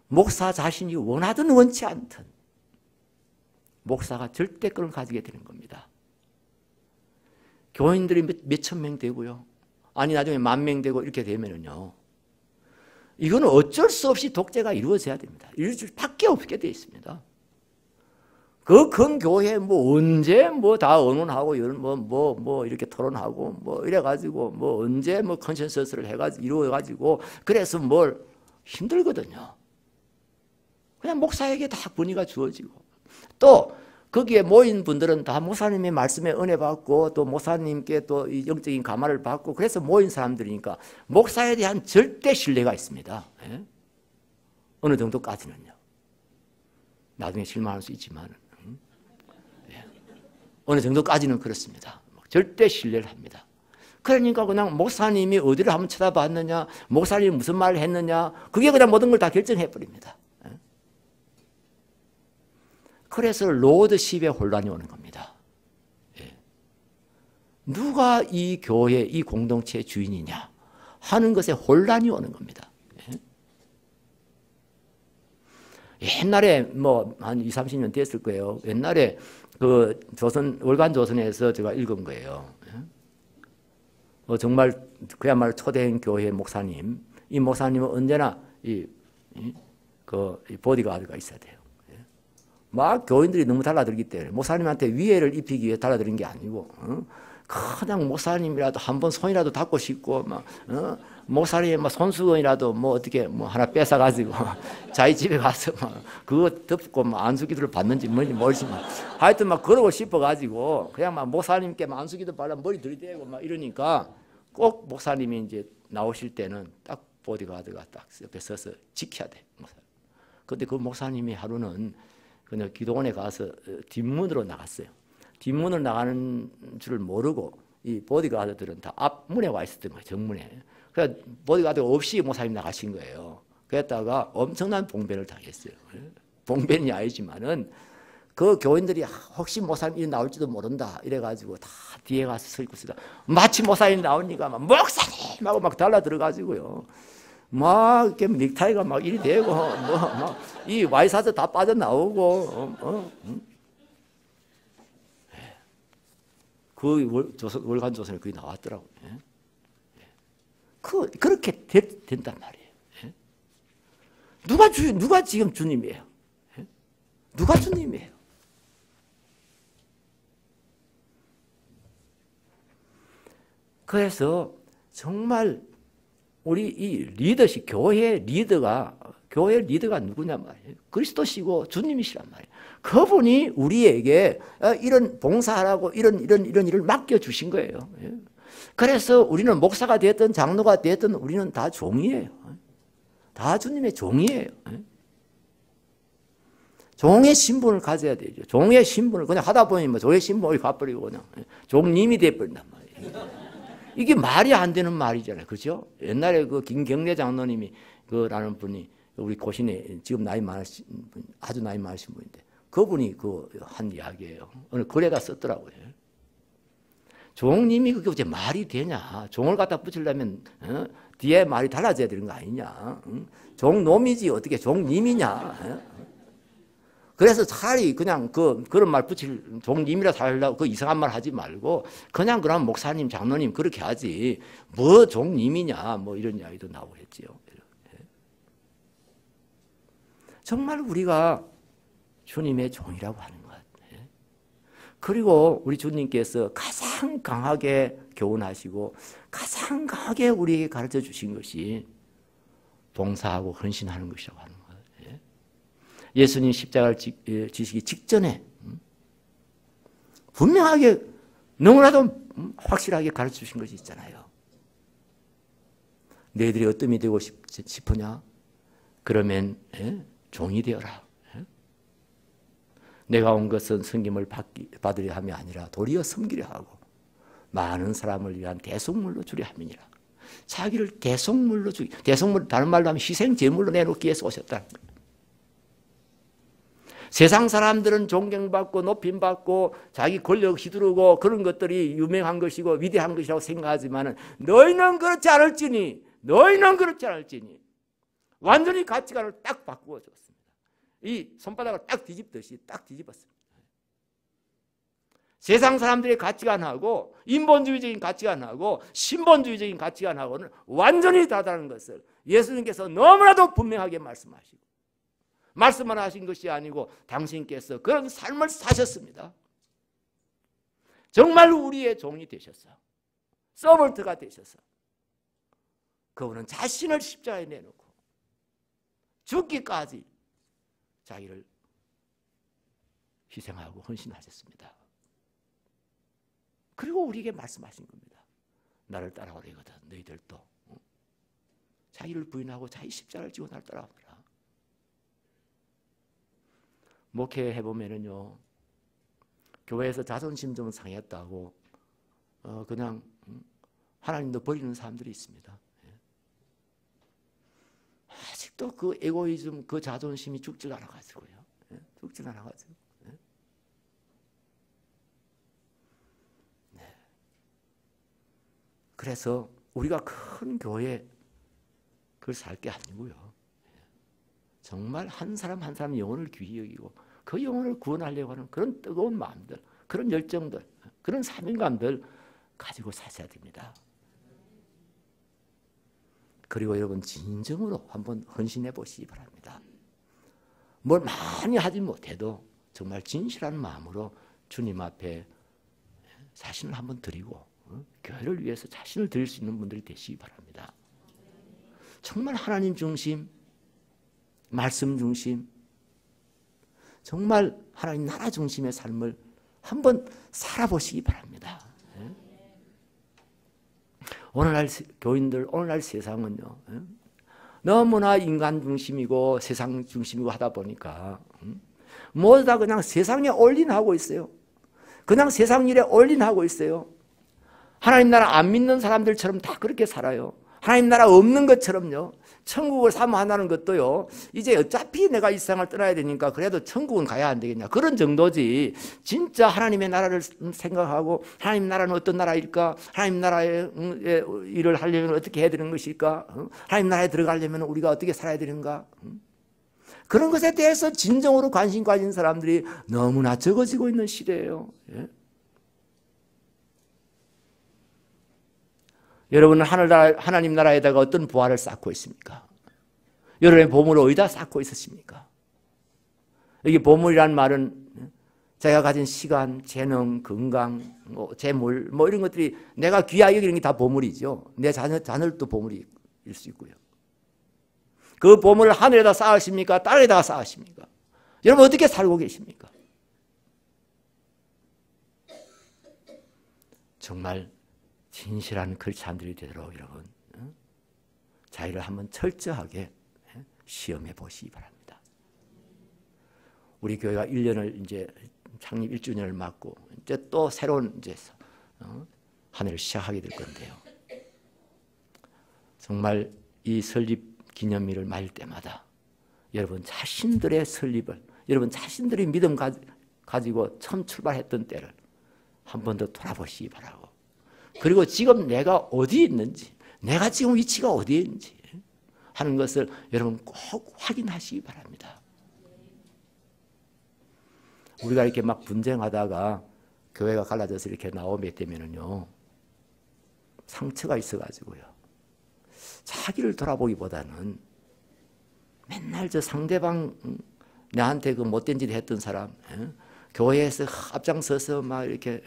목사 자신이 원하든 원치 않든 목사가 절대권을 가지게 되는 겁니다. 교인들이 몇천 명 되고요. 아니 나중에 10,000명 되고 이렇게 되면은요. 이거는 어쩔 수 없이 독재가 이루어져야 됩니다. 이루어질 수밖에 없게 되어 있습니다. 그 큰 교회 언제 다 의논하고 이렇게 토론하고 이래가지고 언제 컨센서스를 해가지고 이루어가지고 그래서 힘들거든요. 그냥 목사에게 다 권위가 주어지고 또 거기에 모인 분들은 다 목사님의 말씀에 은혜 받고 또 목사님께 또 이 영적인 감화를 받고 그래서 모인 사람들이니까 목사에 대한 절대 신뢰가 있습니다. 예? 어느 정도까지는요. 나중에 실망할 수 있지만 어느 정도까지는 그렇습니다. 절대 신뢰를 합니다. 그러니까 그냥 목사님이 어디를 한번 쳐다봤느냐, 목사님이 무슨 말을 했느냐, 그게 그냥 모든 걸 다 결정해버립니다. 그래서 로드십에 혼란이 오는 겁니다. 누가 이 교회, 이 공동체의 주인이냐 하는 것에 혼란이 오는 겁니다. 옛날에 한 20, 30년 됐을 거예요. 옛날에 그 월간 조선에서 제가 읽은 거예요. 정말 그야말로 초대형 교회 목사님, 이 목사님은 언제나 이 보디가드가 있어야 돼요. 막 교인들이 너무 달라들기 때문에 목사님한테 위해를 입히기 위해 달라드는 게 아니고 그냥 목사님이라도 한번 손이라도 닦고 싶고 목사님 손수건이라도 어떻게 하나 뺏어가지고 자기 집에 가서 그거 덮고 안수기도를 받는지 뭔지 모르지만 하여튼 그러고 싶어가지고 그냥 목사님께 안수기도 받아 머리 들이대고 이러니까 꼭 목사님이 이제 나오실 때는 딱 보디가드가 딱 옆에 서서 지켜야 돼. 근데 그 목사님이 하루는 그냥 기도원에 가서 뒷문으로 나갔어요. 뒷문으로 나가는 줄을 모르고 이 보디가드들은 다 앞문에 와 있었던 거예요. 정문에. 그래서 보디가드가 없이 목사님 나가신 거예요. 그랬다가 엄청난 봉변을 당했어요. 봉변이 아니지만은 그 교인들이 혹시 목사님이 나올지도 모른다 이래가지고 다 뒤에 가서 서 있고 있다. 마치 목사님 나오니까 막 목사님 하고 막 달라 들어가지고요. 막 이렇게 넥타이가 막 이리 되고 뭐 막 이 와이사드 다 빠져나오고 그 월간 조선에 그게 나왔더라고요. 그렇게 된단 말이에요. 누가 지금 주님이에요? 누가 주님이에요? 그래서 정말 우리 이 리더십, 교회 리더가 누구냐 말이에요. 그리스도시고 주님이시란 말이에요. 그분이 우리에게 이런 봉사하라고 이런 일을 맡겨주신 거예요. 그래서 우리는 목사가 되었든 장로가 되었든 우리는 다 종이에요. 다 주님의 종이에요. 종의 신분을 가져야 되죠. 종의 신분을 그냥 하다 보니 뭐 종의 신분을 가버리고 그냥 종님이 돼버린단 말이에요. 이게 말이 안 되는 말이잖아요. 그죠? 옛날에 그 김경래 장로님이 그라는 분이 우리 고신에 지금 나이 많으신 분, 아주 나이 많으신 분인데 그분이 그 한 이야기예요. 어느 글에다 썼더라고요. 종님이 그게 어째 말이 되냐? 종을 갖다 붙이려면 뒤에 말이 달라져야 되는 거 아니냐? 종놈이지 어떻게 종님이냐? 그래서 차라리 그냥 그런 말 붙일 종님이라 살려고 그 이상한 말 하지 말고 그냥 그럼 목사님, 장로님 그렇게 하지 뭐 종님이냐 뭐 이런 이야기도 나오고 했지요. 정말 우리가 주님의 종이라고 하는 것. 그리고 우리 주님께서 가장 강하게 교훈하시고 가장 강하게 우리에게 가르쳐 주신 것이 봉사하고 헌신하는 것이라고 하는 거예요. 예수님 십자가를 지시기 직전에 분명하게 너무나도 확실하게 가르쳐 주신 것이 있잖아요. 너희들이 어떤 이 되고 싶으냐? 그러면 종이 되어라. 내가 온 것은 섬김을 받으려 함이 아니라 도리어 섬기려 하고 많은 사람을 위한 대속물로 주려 함이니라. 자기를 대속물로 대속물 다른 말로 하면 희생 제물로 내놓기 위해서 오셨다는 거예요. 세상 사람들은 존경받고 높임받고 자기 권력 휘두르고 그런 것들이 유명한 것이고 위대한 것이라고 생각하지만 너희는 그렇지 않을지니 완전히 가치관을 딱 바꾸어 줬습니다. 이 손바닥을 딱 뒤집듯이 딱 뒤집었습니다. 세상 사람들의 가치관하고 인본주의적인 가치관하고 신본주의적인 가치관하고는 완전히 다르다는 것을 예수님께서 너무나도 분명하게 말씀하시고 말씀만 하신 것이 아니고 당신께서 그런 삶을 사셨습니다. 정말 우리의 종이 되셨어. 서번트가 되셨어. 그분은 자신을 십자가에 내놓고 죽기까지 자기를 희생하고 헌신하셨습니다. 그리고 우리에게 말씀하신 겁니다. 나를 따라오려거든 너희들도 자기를 부인하고 자기 십자가를 지고 나를 따라오라. 목회해보면은요, 교회에서 자존심 좀 상했다고 그냥 하나님도 버리는 사람들이 있습니다. 아직도 그 에고이즘, 그 자존심이 죽지 않아가지고요. 죽지 않아가지고. 그래서 우리가 큰 교회 그걸 살 게 아니고요. 정말 한 사람 한 사람 영혼을 귀히 여기고 그 영혼을 구원하려고 하는 그런 뜨거운 마음들, 그런 열정들, 그런 사명감들 가지고 사셔야 됩니다. 그리고 여러분 진정으로 한번 헌신해 보시기 바랍니다. 뭘 많이 하지 못해도 정말 진실한 마음으로 주님 앞에 자신을 한번 드리고 교회를 위해서 자신을 드릴 수 있는 분들이 되시기 바랍니다. 정말 하나님 중심, 말씀 중심, 정말 하나님 나라 중심의 삶을 한번 살아보시기 바랍니다. 오늘날 교인들, 오늘날 세상은요, 너무나 인간 중심이고 세상 중심이고 하다 보니까 모두 다 그냥 세상에 올인하고 있어요. 그냥 세상 일에 올인하고 있어요. 하나님 나라 안 믿는 사람들처럼 다 그렇게 살아요. 하나님 나라 없는 것처럼요. 천국을 사모한다는 것도요. 이제 어차피 내가 이 세상을 떠나야 되니까 그래도 천국은 가야 안 되겠냐. 그런 정도지. 진짜 하나님의 나라를 생각하고 하나님 나라는 어떤 나라일까? 하나님 나라의 일을 하려면 어떻게 해야 되는 것일까? 하나님 나라에 들어가려면 우리가 어떻게 살아야 되는가? 그런 것에 대해서 진정으로 관심 가진 사람들이 너무나 적어지고 있는 시대예요. 예? 여러분은 하나님 나라에다가 어떤 보화를 쌓고 있습니까? 여러분의 보물을 어디다 쌓고 있으십니까? 여기 보물이란 말은 제가 가진 시간, 재능, 건강, 재물 이런 것들이 내가 귀하게 여기는 게 다 보물이죠. 내 자녀도 보물일 수 있고요. 그 보물을 하늘에다 쌓으십니까? 땅에다가 쌓으십니까? 여러분 어떻게 살고 계십니까? 정말 진실한 크리스찬들이 되도록 여러분 자기를 한번 철저하게 시험해 보시기 바랍니다. 우리 교회가 1년을 이제 창립 1주년을 맞고 이제 또 새로운 이제 한 해를 시작하게 될 건데요. 정말 이 설립 기념일을 맞을 때마다 여러분 자신들의 설립을 여러분 자신들의 믿음 가지고 처음 출발했던 때를 한 번 더 돌아보시기 바라고 그리고 지금 내가 어디에 있는지 내가 지금 위치가 어디에 있는지 하는 것을 여러분 꼭 확인하시기 바랍니다. 우리가 이렇게 막 분쟁하다가 교회가 갈라져서 이렇게 나오게 되면은요 상처가 있어가지고요 자기를 돌아보기보다는 맨날 저 상대방 나한테 그 못된 짓 했던 사람 교회에서 앞장서서 막 이렇게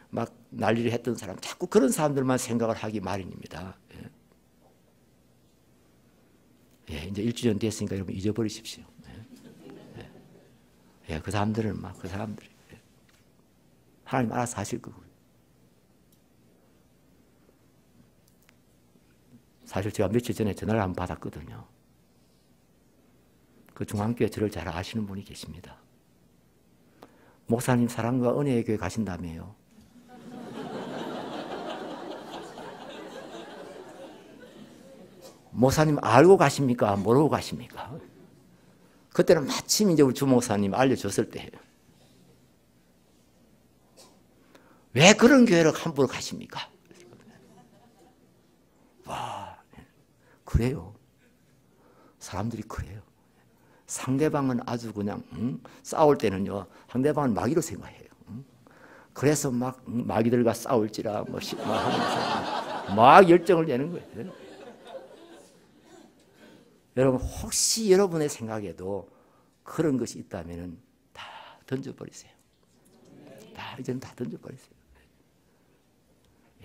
막 난리를 했던 사람 자꾸 그런 사람들만 생각을 하기 마련입니다. 예, 이제 1주년 됐으니까 여러분 잊어버리십시오. 예, 그 사람들은 막 그 사람들이 하나님 알아서 하실 거고요. 사실 제가 며칠 전에 전화를 한번 받았거든요. 그 중앙교회 저를 잘 아시는 분이 계십니다. 목사님 사랑과 은혜의 교회 가신다며요. 목사님 알고 가십니까? 모르고 가십니까? 그때는 마침 이제 우리 주목사님 알려줬을 때예요. 왜 그런 교회를 함부로 가십니까? 와, 그래요. 사람들이 그래요. 상대방은 아주 그냥 싸울 때는요. 상대방은 마귀로 생각해요. 그래서 막 마귀들과 싸울지라 막 열정을 내는 거예요. 여러분 혹시 여러분의 생각에도 그런 것이 있다면 다 던져버리세요. 이제는 다 던져버리세요.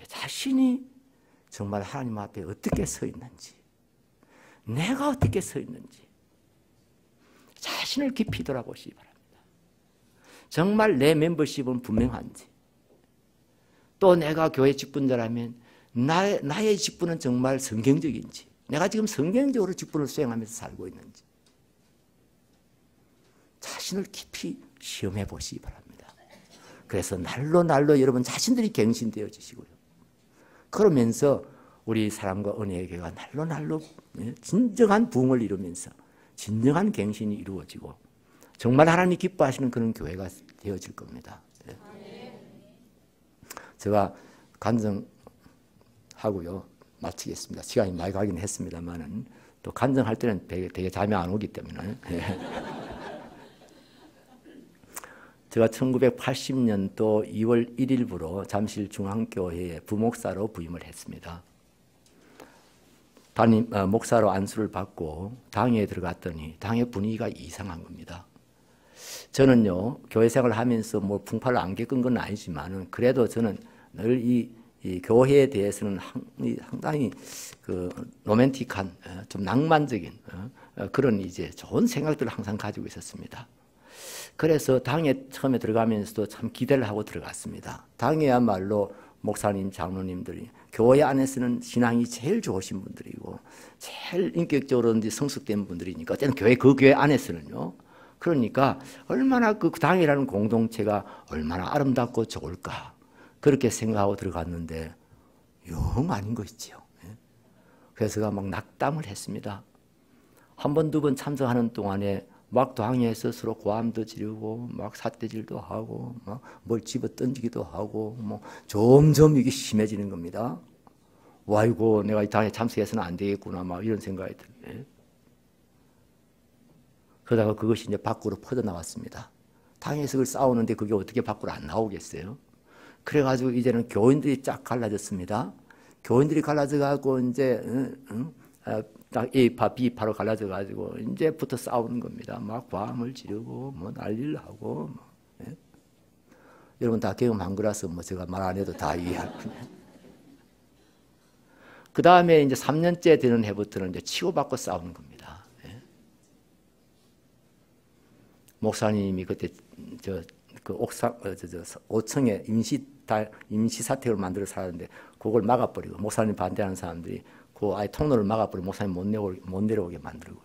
자신이 정말 하나님 앞에 어떻게 서 있는지 내가 어떻게 서 있는지 자신을 깊이 돌아보시기 바랍니다. 정말 내 멤버십은 분명한지 또 내가 교회 직분자라면 나의 직분은 정말 성경적인지 내가 지금 성경적으로 직분을 수행하면서 살고 있는지 자신을 깊이 시험해 보시기 바랍니다. 그래서 날로 여러분 자신들이 갱신되어지시고요. 그러면서 우리 사랑과 은혜의 교회가 날로 진정한 부흥을 이루면서 진정한 갱신이 이루어지고 정말 하나님이 기뻐하시는 그런 교회가 되어질 겁니다. 제가 간증하고요. 마치겠습니다. 시간이 많이 가긴 했습니다만은 또 간증할 때는 되게 잠이 안 오기 때문에. 제가 1980년도 2월 1일부로 잠실중앙교회에 부목사로 부임을 했습니다. 목사로 안수를 받고 당회에 들어갔더니 당회 분위기가 이상한 겁니다. 저는요 교회 생활을 하면서 뭐 풍파를 안 겪은 건 아니지만은 그래도 저는 늘 이 교회에 대해서는 상당히 그 로맨틱한 좀 낭만적인 그런 이제 좋은 생각들을 항상 가지고 있었습니다. 그래서 당에 처음에 들어가면서도 참 기대를 하고 들어갔습니다. 당에야말로 목사님, 장로님들이 교회 안에서는 신앙이 제일 좋으신 분들이고 제일 인격적으로 성숙된 분들이니까 어쨌든 그 교회 안에서는요. 그러니까 얼마나 그 당이라는 공동체가 얼마나 아름답고 좋을까 그렇게 생각하고 들어갔는데 영 아닌 거 있지요. 그래서 제가 막 낙담을 했습니다. 한 번, 두 번 참석하는 동안에 막 당에서 서로 고함도 지르고 막 삿대질도 하고 막 뭘 집어 던지기도 하고 뭐 점점 이게 심해지는 겁니다. 와이고 내가 이 당에 참석해서는 안 되겠구나 막 이런 생각이 들어요. 그러다가 그것이 이제 밖으로 퍼져나왔습니다. 당에서 그걸 싸우는데 그게 어떻게 밖으로 안 나오겠어요? 그래가지고 이제는 교인들이 쫙 갈라졌습니다. 교인들이 갈라져가지고 이제 딱 A파, B파로 갈라져가지고 이제부터 싸우는 겁니다. 막 과음을 지르고 뭐 난리를 하고 뭐. 예? 여러분 다 경험한 거라서 뭐 제가 말 안 해도 다 이해할 거예요. 그 다음에 이제 3년째 되는 해부터는 이제 치고받고 싸우는 겁니다. 예? 목사님이 그때 그 옥상 5층에 임시 사택을 만들어 살았는데 그걸 막아버리고 목사님 반대하는 사람들이 그 아예 통로를 막아버리고 목사님 못 내려오게 만들고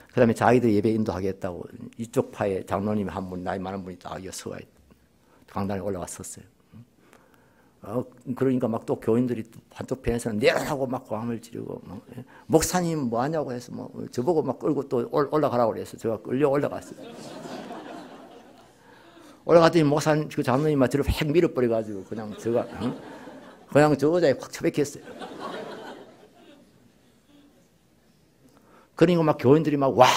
그 다음에 자기들 예배 인도하겠다고 이쪽 파에 장로님이 한 분 나이 많은 분이 딱 서가 강단에 올라와 섰어요. 그러니까 막 또 교인들이 한쪽 편에서는 내려라고 막 고함을 지르고 목사님 뭐 하냐고 해서 뭐 저보고 막 끌고 또 올라가라고 그래서 제가 끌려 올라갔어요. 올라갔더니 목사님 그 장로님 막 저를 획 밀어버려가지고 그냥 제가 그냥 저 의자에 확 처박혔어요. 그러니까 막 교인들이 막 와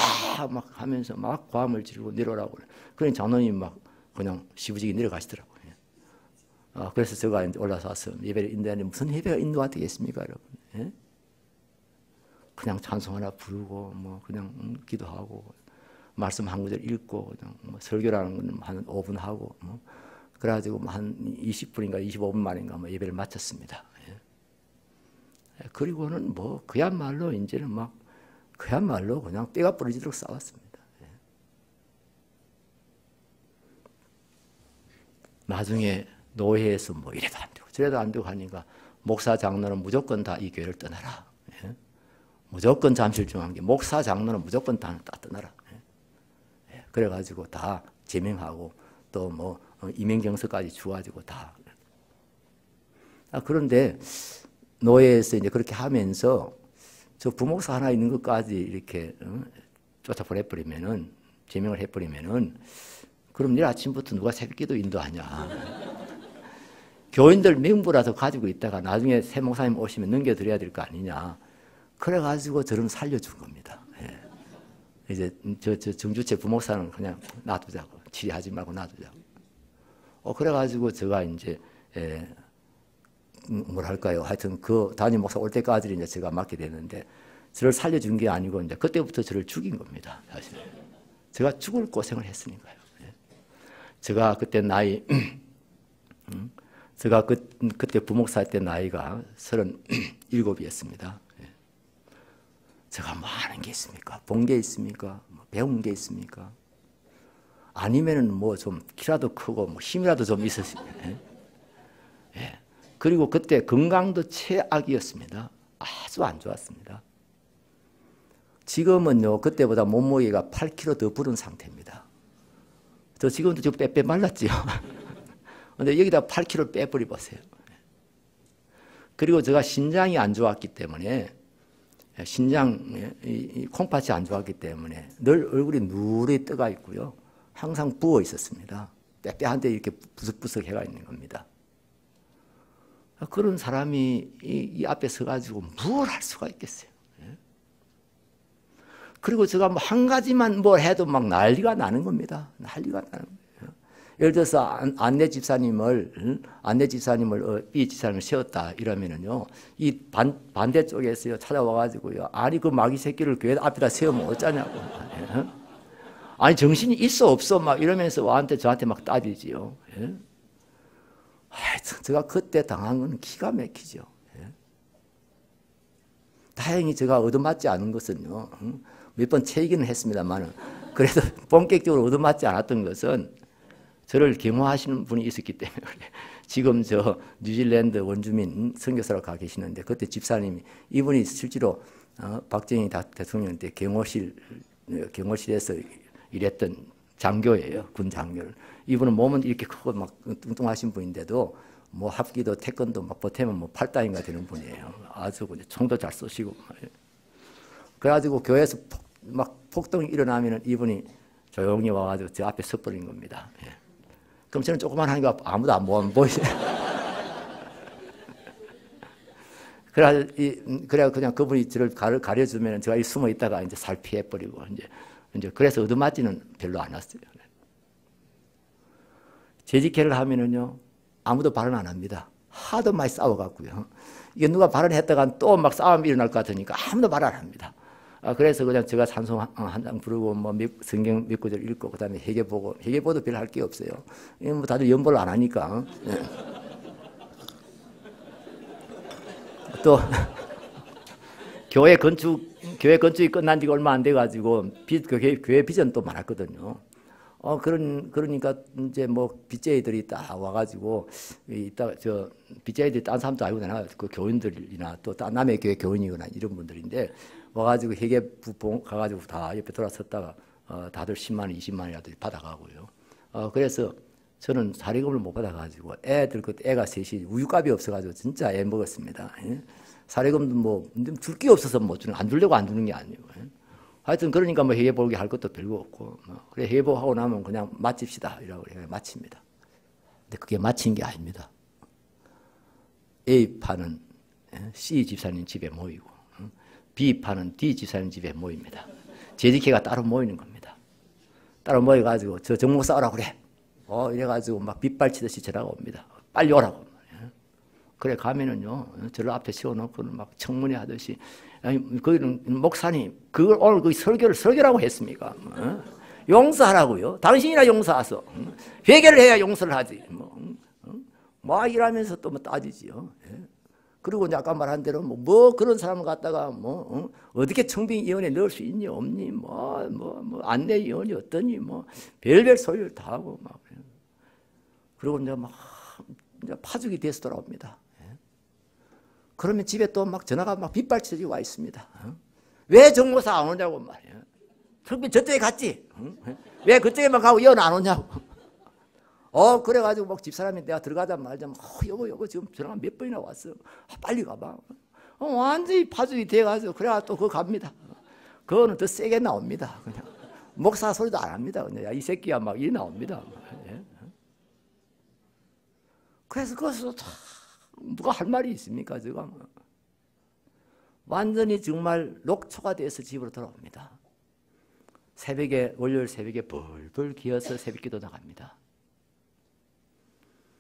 막 하면서 막 고함을 지르고 내려오라고 그래. 그러니 장로님 막 그냥 시부지게 내려가시더라고요. 그래서 제가 이제 올라서서 예배를 인도하는데 무슨 예배가 인도가 되겠습니까, 여러분? 예? 그냥 찬송 하나 부르고 뭐 그냥 기도하고 말씀 한 구절 읽고 그냥 뭐 설교라는 건 한 5분 하고 뭐 그래가지고 한 20분인가 25분 만인가 뭐 예배를 마쳤습니다. 예. 그리고는 뭐 그야말로 이제는 막 그야말로 그냥 뼈가 부러지도록 싸웠습니다. 예. 나중에 노회에서 뭐 이래도 안 되고 저래도 안 되고 하니까 목사 장로는 무조건 다 이 교회를 떠나라. 예? 무조건 잠실중앙교 목사 장로는 무조건 다 떠나라. 예? 예. 그래가지고 다 제명하고 또 뭐 임행경서까지 주가지고 다. 그런데 노회에서 이제 그렇게 하면서 저 부목사 하나 있는 것까지 이렇게 쫓아보내버리면은 제명을 해버리면은 그럼 내일 아침부터 누가 새벽기도 인도하냐. 교인들 명부라도 가지고 있다가 나중에 새 목사님 오시면 넘겨드려야 될 거 아니냐. 그래가지고 저를 살려준 겁니다. 예. 이제 저 정주체 부목사는 그냥 놔두자고. 치리하지 말고 놔두자고. 그래가지고 제가 이제, 뭐랄까요. 하여튼 그 담임 목사 올 때까지 이제 제가 맡게 됐는데 저를 살려준 게 아니고 이제 그때부터 저를 죽인 겁니다. 사실. 제가 죽을 고생을 했으니까요. 예. 제가 그때 나이, 제가 그때 부목사 때 나이가 37이었습니다. 제가 뭐 아는 게 있습니까? 본 게 있습니까? 뭐 배운 게 있습니까? 아니면은 뭐 좀 키라도 크고 뭐 힘이라도 좀 있었습니다. 예. 그리고 그때 건강도 최악이었습니다. 아주 안 좋았습니다. 지금은요 그때보다 몸무게가 8kg 더 부른 상태입니다. 저 지금도 좀 빼빼 말랐지요. 근데 여기다 8kg 빼버리 보세요. 그리고 제가 신장이 안 좋았기 때문에 이 콩팥이 안 좋았기 때문에 늘 얼굴이 누렇게 떠가 있고요. 항상 부어 있었습니다. 빼빼한데 이렇게 부석부석 해가 있는 겁니다. 그런 사람이 이 앞에 서가지고 뭘 할 수가 있겠어요. 그리고 제가 뭐 한 가지만 뭘 해도 막 난리가 나는 겁니다. 난리가 나는 거예요. 예를 들어서 안내 집사님을 B 집사님을 세웠다 이러면은요, 이 반대쪽에서요 찾아와가지고요, 아니 그 마귀 새끼를 교회 앞에다 세우면 어쩌냐고. 아니 정신이 있어 없어 막 이러면서 저한테 막 따지지요. 예? 제가 그때 당한 건 기가 막히죠. 예? 다행히 제가 얻어맞지 않은 것은요, 몇 번 채이기는 했습니다만 그래도 본격적으로 얻어맞지 않았던 것은 저를 경호하시는 분이 있었기 때문에 지금 저 뉴질랜드 원주민 선교사로 가 계시는데 그때 집사님이 이분이 실제로 박정희 대통령 때 경호실에서 일했던 장교예요. 군 장교를. 이분은 몸은 이렇게 크고 막 뚱뚱하신 분인데도 뭐 합기도 태권도 막 보태면 뭐 8단인가 되는 분이에요. 아주 총도 잘 쏘시고. 그래가지고 교회에서 막 폭동이 일어나면은 이분이 조용히 와가지고 저 앞에 서버린 겁니다. 예. 그럼 저는 조그만 하니까 아무도 안 보이죠. 그래 그냥 그분이 저를 가려주면 제가 이 숨어 있다가 이제 살 피해버리고 이제 그래서 얻어맞지는 별로 안 왔어요. 재직회를 하면은요 아무도 발언 안 합니다. 하도 많이 싸워갖고요. 이게 누가 발언했다가 또 막 싸움이 일어날 것 같으니까 아무도 말 안 합니다. 그래서 그냥 제가 찬송 한 장 부르고 뭐 성경 몇 구절 읽고 그다음에 회개보도 별 할 게 없어요. 뭐 다들 연보를 안 하니까. 또 교회 건축이 끝난 지가 얼마 안 돼 가지고 교회 비전 또 많았거든요. 그러니까 이제 뭐 빚쟁이들이 딱 와가지고 이따 저 빚쟁이들이 딴 사람도 알고 되나 그 교인들이나 또 남의 교회 교인이거나 이런 분들인데 와가지고 회계부 가가지고 다 옆에 돌아섰다가 다들 10만 원, 20만 원이라도 받아가고요. 그래서 저는 사리금을 못 받아가지고 애들 그때 애가 셋이 우유값이 없어가지고 진짜 애 먹었습니다. 사리금도 뭐 줄 게 없어서 못 주는 안 주려고 안 주는 게 아니에요. 하여튼 그러니까 뭐 회계 보기 할 것도 별거 없고 그래 회계 보고 나면 그냥 마칩시다 이라고 마칩니다. 근데 그게 마친 게 아닙니다. A파는 C 집사님 집에 모이고 B파는 D 집사님 집에 모입니다. 재직회가 따로 모이는 겁니다. 따로 모여가지고 저 정목사 오라고 그래. 이래가지고 막 빗발치듯이 전화가 옵니다. 빨리 오라고. 그래 가면은요 저를 앞에 세워놓고는 막 청문회 하듯이 거기는 목사님 그걸 오늘 그 설교라고 했습니까? 용서하라고요. 당신이나 용서하소. 회개를 해야 용서를 하지. 뭐 이러면서 또 뭐 따지지요. 그리고 이제 아까 말한 대로 뭐 그런 사람을 갖다가 어떻게 청빙위원회에 넣을 수 있니 없니 뭐 안내위원이 어떠니 뭐 별별 소리를 다 하고 막 그리고 이제 막 이제 파죽이 돼서 돌아옵니다. 그러면 집에 또 막 전화가 막 빗발치듯이 와 있습니다. 왜 정모사 안 오냐고 말이야. 특별히 저쪽에 갔지. 왜 그쪽에만 가고 여는 안 오냐고. 그래가지고 막 집사람이 내가 들어가자마자 여보 지금 전화가 몇 번이나 왔어. 빨리 가봐. 완전히 파죽이 돼가지고 그래가 또 그거 갑니다. 그거는 더 세게 나옵니다. 그냥 목사 소리도 안 합니다. 그냥 야, 이 새끼야 막 이래 나옵니다. 그래서 그것도 누가 할 말이 있습니까? 제가 완전히 정말 녹초가 돼서 집으로 돌아옵니다. 월요일 새벽에 벌벌 기어서 새벽기도 나갑니다.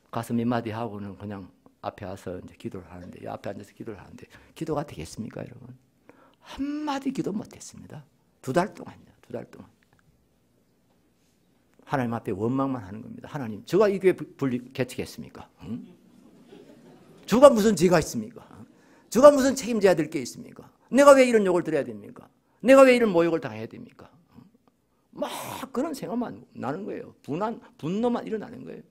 가서 몇 마디 하고는 그냥 앞에 와서 이제 기도를 하는데 앞에 앉아서 기도를 하는데 기도가 되겠습니까, 여러분? 한 마디 기도 못했습니다. 2달 동안요. 2달 동안. 하나님 앞에 원망만 하는 겁니다. 하나님, 제가 이 교회 개척했습니까? 응? 제가 무슨 죄가 있습니까? 제가 무슨 책임져야 될 게 있습니까? 내가 왜 이런 욕을 들어야 됩니까? 내가 왜 이런 모욕을 당해야 됩니까? 막 그런 생각만 나는 거예요. 분노만 일어나는 거예요.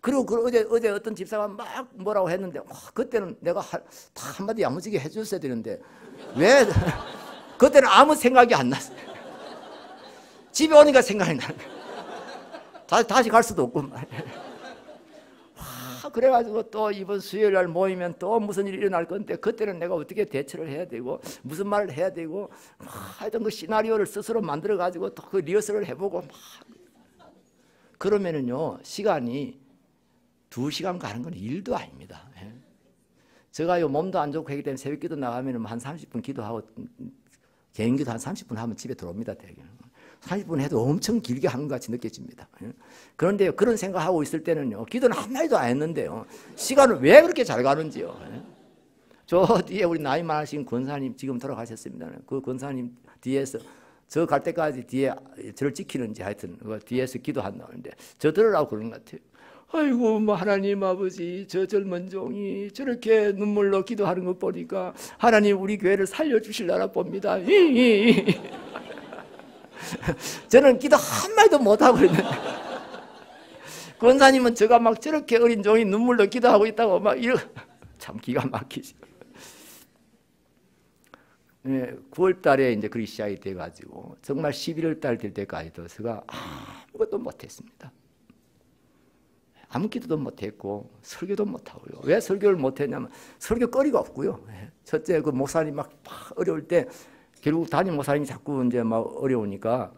그리고 어제 어떤 집사가 막 뭐라고 했는데 그때는 내가 다 한마디 야무지게 해줬어야 되는데 왜 그때는 아무 생각이 안 났어요. 집에 오니까 생각이 나는 거예요. 다시 갈 수도 없고 그래가지고 또 이번 수요일 날 모이면 또 무슨 일이 일어날 건데 그때는 내가 어떻게 대처를 해야 되고 무슨 말을 해야 되고 하여튼 그 시나리오를 스스로 만들어가지고 또 그 리허설을 해보고 막 그러면은요 시간이 2시간 가는 건 일도 아닙니다. 제가요 몸도 안 좋고 하기 때문에 새벽기도 나가면 한 30분 기도하고 개인기도 한 30분 하면 집에 들어옵니다. 대개. 30분 해도 엄청 길게 하는 것 같이 느껴집니다. 그런데 그런 생각하고 있을 때는요 기도는 한마디도 안 했는데요 시간을 왜 그렇게 잘 가는지요. 저 뒤에 우리 나이 많으신 권사님 지금 돌아가셨습니다. 그 권사님 뒤에서 저 갈 때까지 뒤에 저를 지키는지 하여튼 그 뒤에서 기도한다는데 저 들으라고 그러는 것 같아요. 아이고 뭐 하나님 아버지 저 젊은 종이 저렇게 눈물로 기도하는 것 보니까 하나님 우리 교회를 살려주실라나 봅니다. 저는 기도 한마디도 못하고 있는데 권사님은 제가 막 저렇게 어린 종이 눈물로 기도하고 있다고 막 이러 참 기가 막히죠. 네, 9월 달에 이제 그리 시작이 돼가지고 정말 11월 달 될 때까지도 제가 아무것도 못했습니다. 아무 기도도 못했고 설교도 못하고요. 왜 설교를 못했냐면 설교거리가 없고요. 첫째 그 목사님 막 어려울 때 결국 담임 목사님이 자꾸 이제 막 어려우니까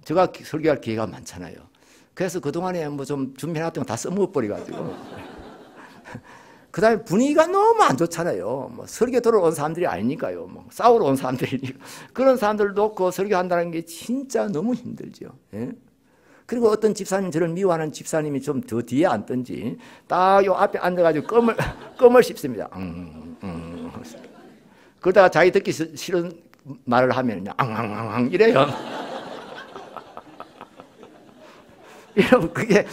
제가 설교할 기회가 많잖아요. 그래서 그동안에 뭐 좀 준비해놨던 거 다 써먹어버려가지고 그 다음에 분위기가 너무 안 좋잖아요. 뭐 설교 들어온 사람들이 아니니까요. 뭐 싸우러 온 사람들이니까. 그런 사람들 놓고 설교한다는 게 진짜 너무 힘들죠. 예? 그리고 어떤 집사님, 저를 미워하는 집사님이 좀 더 뒤에 앉든지 딱 요 앞에 앉아가지고 껌을 씹습니다. 그러다가 자기 듣기 싫은 말을 하면 앙앙앙 이래요. 여러분 그게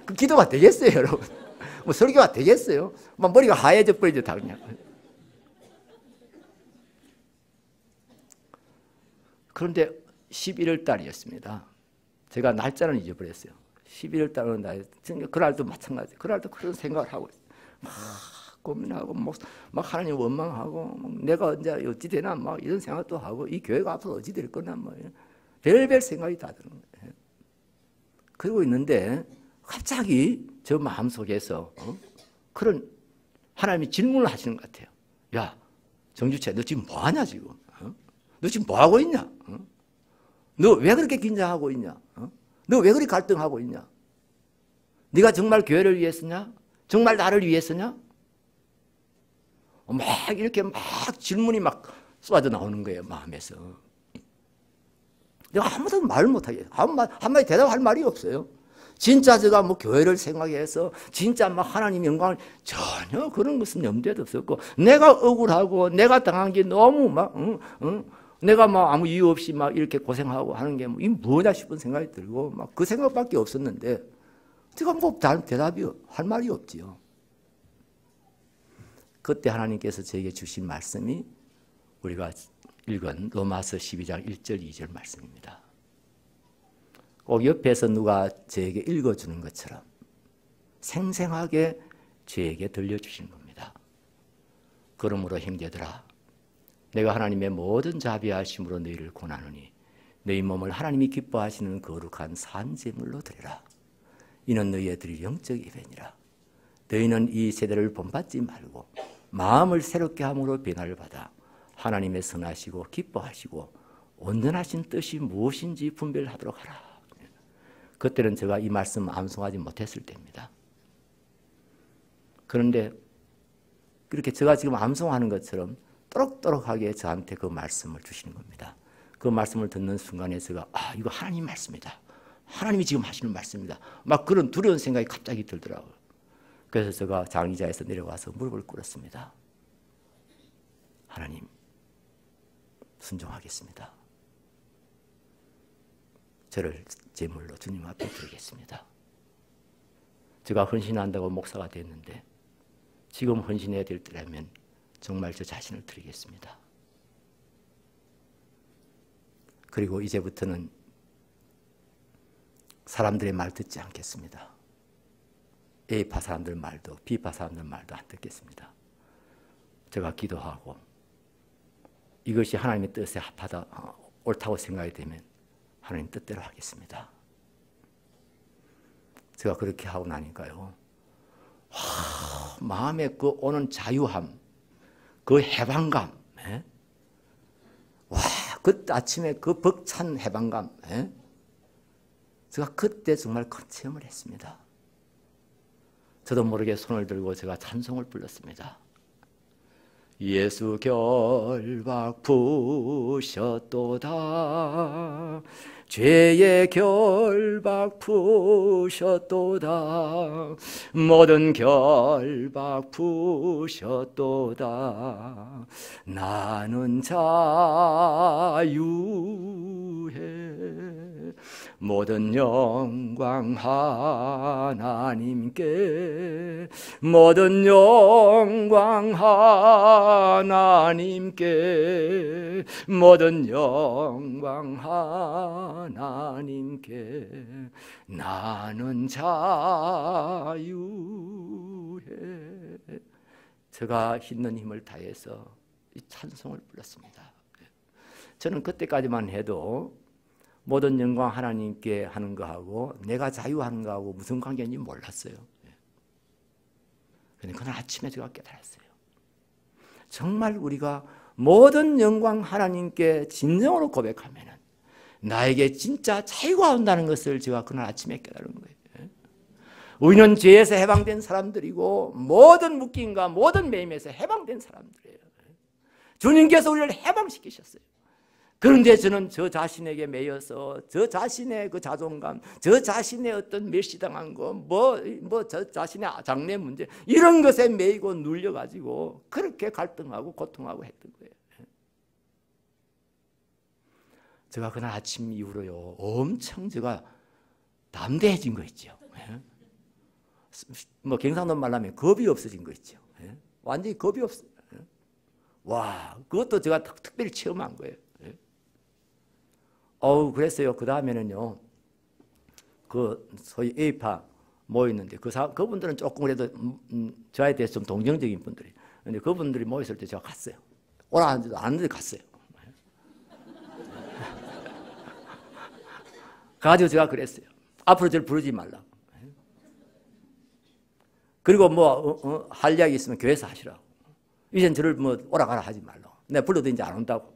그 기도가 되겠어요, 여러분? 뭐 설교가 되겠어요? 막 머리가 하얘져 버리죠, 다 그냥. 그런데 11월 달이었습니다. 제가 날짜는 잊어버렸어요. 11월 달은 날, 그날도 마찬가지. 그날도 그런 생각을 하고 있어요. 막 고민하고 막 하나님 원망하고 막 내가 언제 어찌 되나 막 이런 생각도 하고 이 교회가 앞으로 어찌 될 거나 뭐 별별 생각이 다 드는 거예요. 그러고 있는데 갑자기 저 마음속에서 그런 하나님이 질문을 하시는 것 같아요. 야, 정주채, 너 지금 뭐 하냐 지금? 너 지금 뭐 하고 있냐? 너 왜 그렇게 긴장하고 있냐? 너 왜 그렇게 갈등하고 있냐? 네가 정말 교회를 위해서냐? 정말 나를 위해서냐? 막 이렇게 막 질문이 막 쏟아져 나오는 거예요, 마음에서. 내가 아무도 말을 못하게, 한마디 대답할 말이 없어요. 진짜 제가 뭐 교회를 생각해서 진짜 막 하나님 영광을 전혀 그런 것은 염두에도 없었고, 내가 억울하고 내가 당한 게 너무 막 내가 막 아무 이유 없이 막 이렇게 고생하고 하는 게 이 뭐냐 싶은 생각이 들고 막 그 생각밖에 없었는데 제가 뭐 대답이 할 말이 없지요. 그때 하나님께서 저에게 주신 말씀이 우리가 읽은 로마서 12장 1절 2절 말씀입니다. 꼭 옆에서 누가 저에게 읽어주는 것처럼 생생하게 저에게 들려주시는 겁니다. 그러므로 형제들아, 내가 하나님의 모든 자비하심으로 너희를 권하노니 너희 몸을 하나님이 기뻐하시는 거룩한 산제물로 드리라. 이는 너희의 드릴 영적 예배니라. 너희는 이 세대를 본받지 말고 마음을 새롭게 함으로 변화를 받아 하나님의 선하시고 기뻐하시고 온전하신 뜻이 무엇인지 분별하도록 하라. 그때는 제가 이 말씀 암송하지 못했을 때입니다. 그런데 그렇게 제가 지금 암송하는 것처럼 또록또록하게 저한테 그 말씀을 주시는 겁니다. 그 말씀을 듣는 순간에 제가 이거 하나님 말씀이다. 하나님이 지금 하시는 말씀이다. 막 그런 두려운 생각이 갑자기 들더라고요. 그래서 제가 장의자에서 내려와서 무릎을 꿇었습니다. 하나님, 순종하겠습니다. 저를 제물로 주님 앞에 드리겠습니다. 제가 헌신한다고 목사가 됐는데 지금 헌신해야 될 때라면 정말 저 자신을 드리겠습니다. 그리고 이제부터는 사람들의 말 듣지 않겠습니다. A파 사람들 말도 B파 사람들 말도 안 듣겠습니다. 제가 기도하고 이것이 하나님의 뜻에 합하다 옳다고 생각이 되면 하나님 뜻대로 하겠습니다. 제가 그렇게 하고 나니까요, 마음에 그 오는 자유함, 그 해방감, 그 아침에 그 벅찬 해방감, 제가 그때 정말 큰 체험을 했습니다. 저도 모르게 손을 들고 제가 찬송을 불렀습니다. 예수 결박 푸셨도다, 죄의 결박 푸셨도다, 모든 결박 푸셨도다, 나는 자유해 모든 영광 하나님께, 모든 영광 하나님께, 모든 영광 하나님께, 나는 자유해. 제가 있는 힘을 다해서 이 찬송을 불렀습니다. 저는 그때까지만 해도 모든 영광 하나님께 하는 거하고 내가 자유하는 거하고 무슨 관계인지 몰랐어요. 그런데 그날 아침에 제가 깨달았어요. 정말 우리가 모든 영광 하나님께 진정으로 고백하면 나에게 진짜 자유가 온다는 것을 제가 그날 아침에 깨달은 거예요. 우리는 죄에서 해방된 사람들이고 모든 묶임과 모든 매임에서 해방된 사람들이에요. 주님께서 우리를 해방시키셨어요. 그런데 저는 저 자신에게 매여서 저 자신의 그 자존감, 저 자신의 어떤 멸시당한 거, 저 자신의 장래 문제 이런 것에 매이고 눌려가지고 그렇게 갈등하고 고통하고 했던 거예요. 제가 그날 아침 이후로요 엄청 제가 담대해진 거 있죠. 뭐 경상도 말로 하면 겁이 없어진 거 있죠. 완전히 겁이 없어요. 와, 그것도 제가 특별히 체험한 거예요. 그랬어요. 그 다음에는요, 그 소위 A파 모였는데 그분들은 조금 그래도 저에 대해서 좀 동정적인 분들이. 근데 그분들이 모였을 때 제가 갔어요. 오라 하는데도 안 하는데 갔어요. 가지고 제가 그랬어요. 앞으로 저를 부르지 말라고. 그리고 뭐 할 이야기 있으면 교회에서 하시라고. 이젠 저를 뭐 오라가라 하지 말라고. 내가 불러도 이제 안 온다고.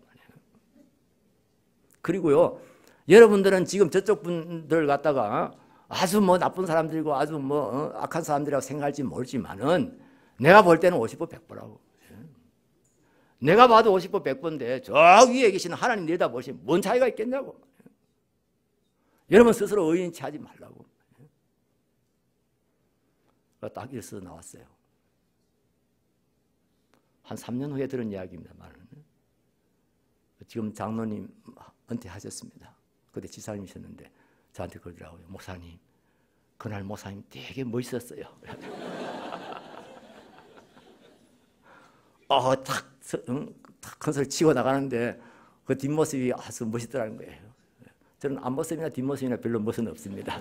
그리고요, 여러분들은 지금 저쪽 분들 갖다가 아주 뭐 나쁜 사람들이고 아주 뭐 악한 사람들이라고 생각할지 모르지만은 내가 볼 때는 50보 100보라고. 내가 봐도 50보 100보인데 저 위에 계시는 하나님 내다보시면 뭔 차이가 있겠냐고. 여러분 스스로 의인 취하지 말라고. 딱 일서 나왔어요. 한 3년 후에 들은 이야기입니다만 지금 장로님 은퇴하셨습니다. 그때 지사님이셨는데 저한테 그러더라고요. 목사님, 그날 목사님 되게 멋있었어요. 탁 큰 소리 치고 나가는데 그 뒷모습이 아주 멋있더라는 거예요. 저는 앞모습이나 뒷모습이나 별로 멋은 없습니다.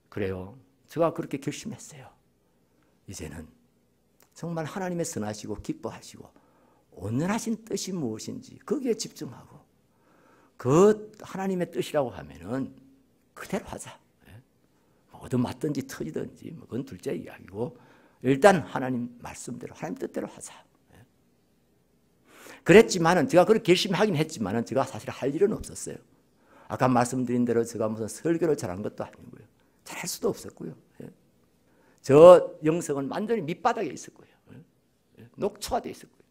그래요. 제가 그렇게 결심했어요. 이제는 정말 하나님의 선하시고 기뻐하시고 온전하신 뜻이 무엇인지 거기에 집중하고 그 하나님의 뜻이라고 하면은 그대로 하자. 뭐든 맞든지 터지든지 그건 둘째 이야기고 일단 하나님 말씀대로 하나님 뜻대로 하자. 그랬지만은 제가 그렇게 결심하긴 했지만은 제가 사실 할 일은 없었어요. 아까 말씀드린 대로 제가 무슨 설교를 잘한 것도 아니고요. 잘할 수도 없었고요. 저 영성은 완전히 밑바닥에 있었고요. 녹초화되어 있었고요.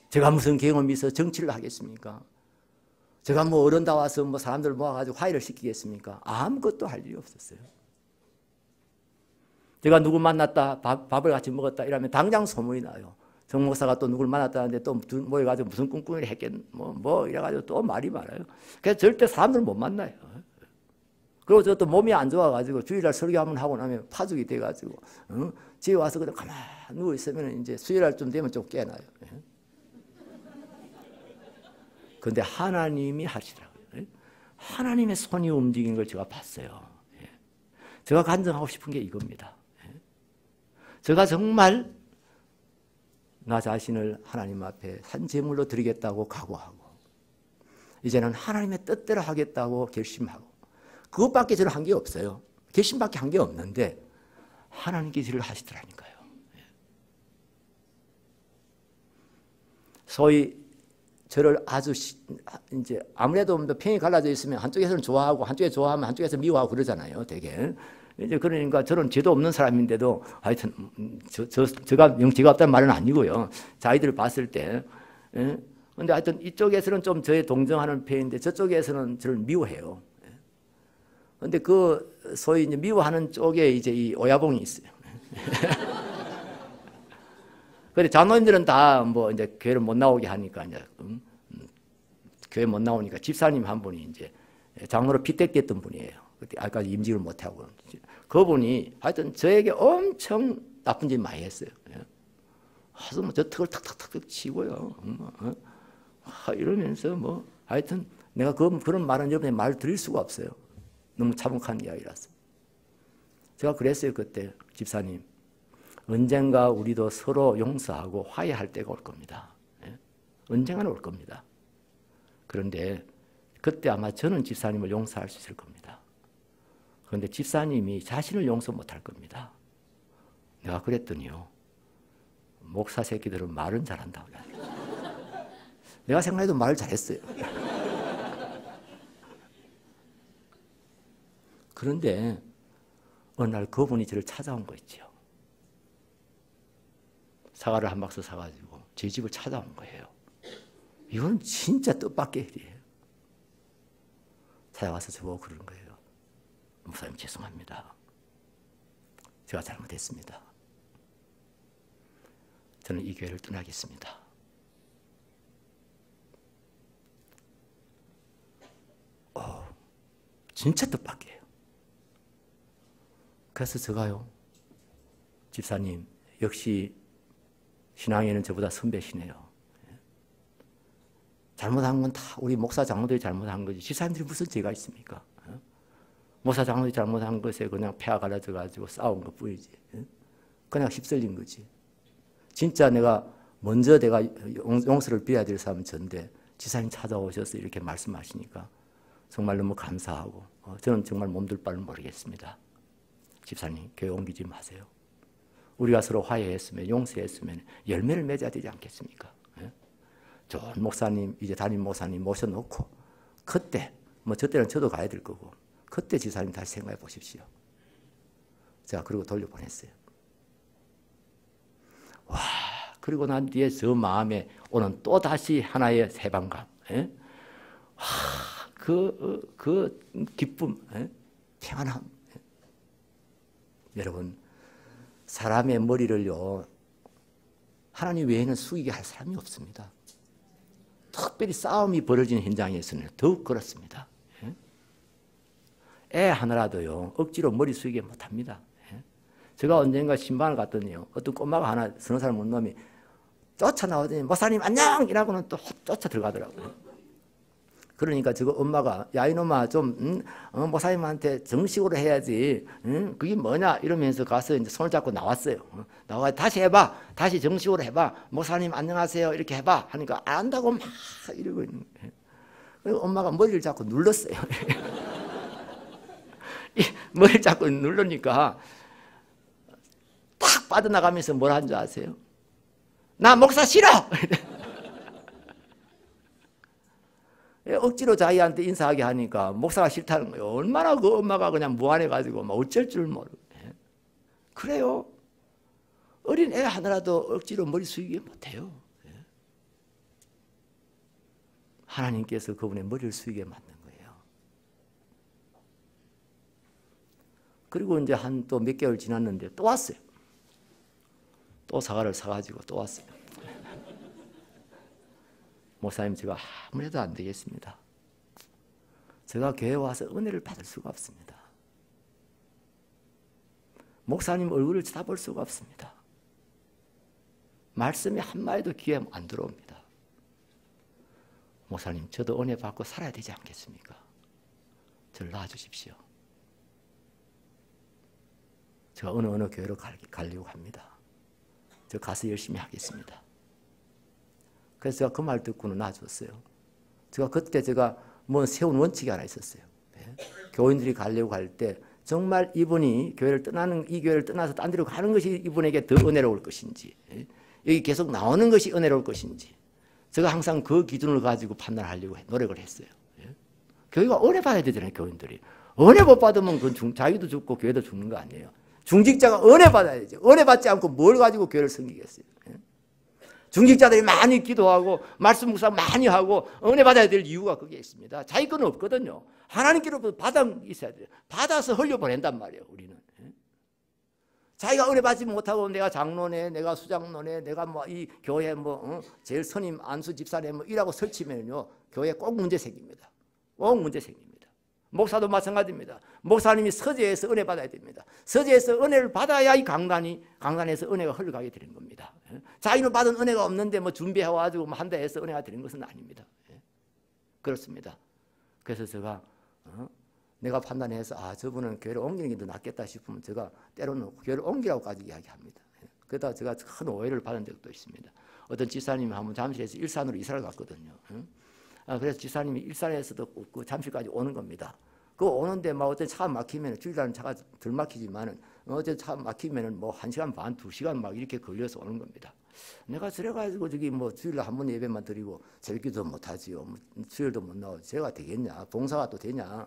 제가 무슨 경험이 있어 정치를 하겠습니까? 제가 뭐 어른다 와서 뭐 사람들 모아가지고 화해를 시키겠습니까? 아무것도 할 일이 없었어요. 제가 누구 만났다, 밥을 같이 먹었다 이러면 당장 소문이 나요. 정 목사가 또 누굴 만났다는데 또 모여가지고 무슨 꿍꿍이를 했겠, 뭐 이래가지고 또 말이 많아요. 그래서 절대 사람들 못 만나요. 그리고 저 또 몸이 안 좋아가지고 주일날 설교 한번 하고 나면 파죽이 돼가지고, 집에 와서 그냥 가만히 누워있으면 이제 수요일날 좀 되면 좀 깨나요. 그런데 하나님이 하시더라고요. 하나님의 손이 움직이는 걸 제가 봤어요. 제가 간증하고 싶은 게 이겁니다. 제가 정말 나 자신을 하나님 앞에 산 제물로 드리겠다고 각오하고 이제는 하나님의 뜻대로 하겠다고 결심하고 그것밖에 저는 한 게 없어요. 결심밖에 한 게 없는데 하나님께서 일을 하시더라니까요. 소위 저를 아주 이제 아무래도 평이 갈라져 있으면 한쪽에서는 좋아하고 한쪽에 좋아하면 한쪽에서 미워하고 그러잖아요. 되게. 이제 그러니까 저는 죄도 없는 사람인데도 하여튼 제가 영지가 없다는 말은 아니고요. 자기들을 봤을 때. 근데 하여튼 이쪽에서는 좀 저에 동정하는 편인데 저쪽에서는 저를 미워해요. 근데 그 소위 이제 미워하는 쪽에 이제 이 오야봉이 있어요. 근데 장로님들은 다 뭐 이제 교회를 못 나오게 하니까 이제 교회 못 나오니까 집사님 한 분이 이제 장로로 피택됐던 분이에요. 그때 아직까지 임직을 못 하고 그분이 하여튼 저에게 엄청 나쁜 짓 많이 했어요. 하여튼 뭐 저 턱을 탁탁탁 치고요. 이러면서 뭐 하여튼 내가 그런 말은 여러분의 말 드릴 수가 없어요. 너무 참혹한 이야기라서. 제가 그랬어요. 그때 집사님. 언젠가 우리도 서로 용서하고 화해할 때가 올 겁니다. 언젠가는 올 겁니다. 그런데 그때 아마 저는 집사님을 용서할 수 있을 겁니다. 그런데 집사님이 자신을 용서 못할 겁니다. 내가 그랬더니요. 목사 새끼들은 말은 잘한다고. 내가 생각해도 말 잘했어요. 그런데 어느 날 그분이 저를 찾아온 거 있죠. 사과를 한 박스 사가지고 제 집을 찾아온 거예요. 이건 진짜 뜻밖의 일이에요. 찾아와서 저보고 그러는 거예요. 목사님 죄송합니다. 제가 잘못했습니다. 저는 이 교회를 떠나겠습니다. 진짜 뜻밖이에요. 그래서 제가요. 집사님 역시 신앙에는 저보다 선배시네요. 잘못한 건 다 우리 목사 장로들이 잘못한 거지 집사님들이 무슨 죄가 있습니까? 목사 장로들이 잘못한 것에 그냥 폐하 갈라져가지고 싸운 것 뿐이지. 그냥 휩쓸린 거지. 진짜 내가 먼저 내가 용서를 빌어야 될 사람은 전데 집사님 찾아오셔서 이렇게 말씀하시니까 정말 너무 감사하고 저는 정말 몸둘 바를 모르겠습니다. 집사님 교회 옮기지 마세요. 우리가 서로 화해했으면 용서했으면 열매를 맺어야 되지 않겠습니까? 좋은 목사님 이제 담임 목사님 모셔놓고 그때 뭐 저 때는 저도 가야 될 거고 그때 집사님 다시 생각해 보십시오. 제가 그리고 돌려보냈어요. 와 그리고 난 뒤에 저 마음에 오는 또 다시 하나의 새방감. 와 그 기쁨, 평안함. 여러분 사람의 머리를요 하나님 외에는 숙이게 할 사람이 없습니다. 특별히 싸움이 벌어지는 현장에서는 더욱 그렇습니다. 애 하나라도요 억지로 머리 숙이게 못합니다. 제가 언젠가 신방을 갔더니요 어떤 꼬마가 하나 서너 살 못 놈이 쫓아나오더니 목사님 안녕 이라고는 또 쫓아 들어가더라고요. 그러니까 저거 엄마가 야 이놈아 좀 목사님한테 정식으로 해야지 그게 뭐냐 이러면서 가서 이제 손을 잡고 나왔어요. 나와 다시 해봐 다시 정식으로 해봐 목사님 안녕하세요 이렇게 해봐 하니까 안 한다고 막 이러고 있는 거예요. 그리고 엄마가 머리를 잡고 눌렀어요. 머리를 잡고 누르니까 탁 빠져나가면서 뭘 한 줄 아세요? 나 목사 싫어! 억지로 자기한테 인사하게 하니까 목사가 싫다는 거예요. 얼마나 그 엄마가 그냥 무안해가지고 막 어쩔 줄 모르고. 그래요. 어린 애 하나라도 억지로 머리 숙이게 못해요. 하나님께서 그분의 머리를 숙이게 만든 거예요. 그리고 이제 한 또 몇 개월 지났는데 또 왔어요. 또 사과를 사가지고 또 왔어요. 목사님 제가 아무래도 안 되겠습니다. 제가 교회에 와서 은혜를 받을 수가 없습니다. 목사님 얼굴을 쳐다볼 수가 없습니다. 말씀이 한마디도 귀에 안 들어옵니다. 목사님 저도 은혜 받고 살아야 되지 않겠습니까? 저를 낳아주십시오. 제가 어느 교회로 가려고 합니다. 저 가서 열심히 하겠습니다. 그래서 제가 그 말 듣고는 놔줬어요. 제가 그때 뭐 세운 원칙이 하나 있었어요. 교인들이 가려고 할 때 정말 이분이 이 교회를 떠나서 딴 데로 가는 것이 이분에게 더 은혜로울 것인지 여기 계속 나오는 것이 은혜로울 것인지 제가 항상 그 기준을 가지고 판단하려고 노력을 했어요. 교회가 은혜 받아야 되잖아요. 교인들이. 은혜 못 받으면 그건 자기도 죽고 교회도 죽는 거 아니에요. 중직자가 은혜 받아야 되죠. 은혜 받지 않고 뭘 가지고 교회를 섬기겠어요. 중직자들이 많이 기도하고 말씀 묵상 많이 하고 은혜 받아야 될 이유가 그게 있습니다. 자기 건 없거든요. 하나님께로부터 받아 있어야 돼요. 받아서 흘려보낸단 말이에요. 우리는. 자기가 은혜 받지 못하고 내가 장로네, 내가 수장로네, 내가 뭐 이 교회 제일 선임 안수 집사네 이라고 설치면요 교회 꼭 문제 생깁니다. 꼭 문제 생깁니다. 목사도 마찬가지입니다. 목사님이 서재에서 은혜 받아야 됩니다. 서재에서 은혜를 받아야 이 강단에서 은혜가 흘러가게 되는 겁니다. 자기는 받은 은혜가 없는데 준비해가지고 한다 해서 은혜가 되는 것은 아닙니다. 그렇습니다. 그래서 제가 내가 판단해서 저분은 교회를 옮기는 게 더 낫겠다 싶으면 제가 때로는 교회를 옮기라고까지 이야기합니다. 그러다 제가 큰 오해를 받은 적도 있습니다. 어떤 집사님이 한번 잠실에서 일산으로 이사를 갔거든요. 그래서 집사님이 일산에서도 그 잠실까지 오는 겁니다. 그 오는데 어떤 차가 막히면 주일날은 차가 덜 막히지만은 어제 차 막히면은 1시간 반, 2시간 막 이렇게 걸려서 오는 겁니다. 내가 그래가지고 저기 주일날 한 번 예배만 드리고 새벽기도 못하지요. 주일도 못 나오고 제가 되겠냐? 봉사가 또 되냐?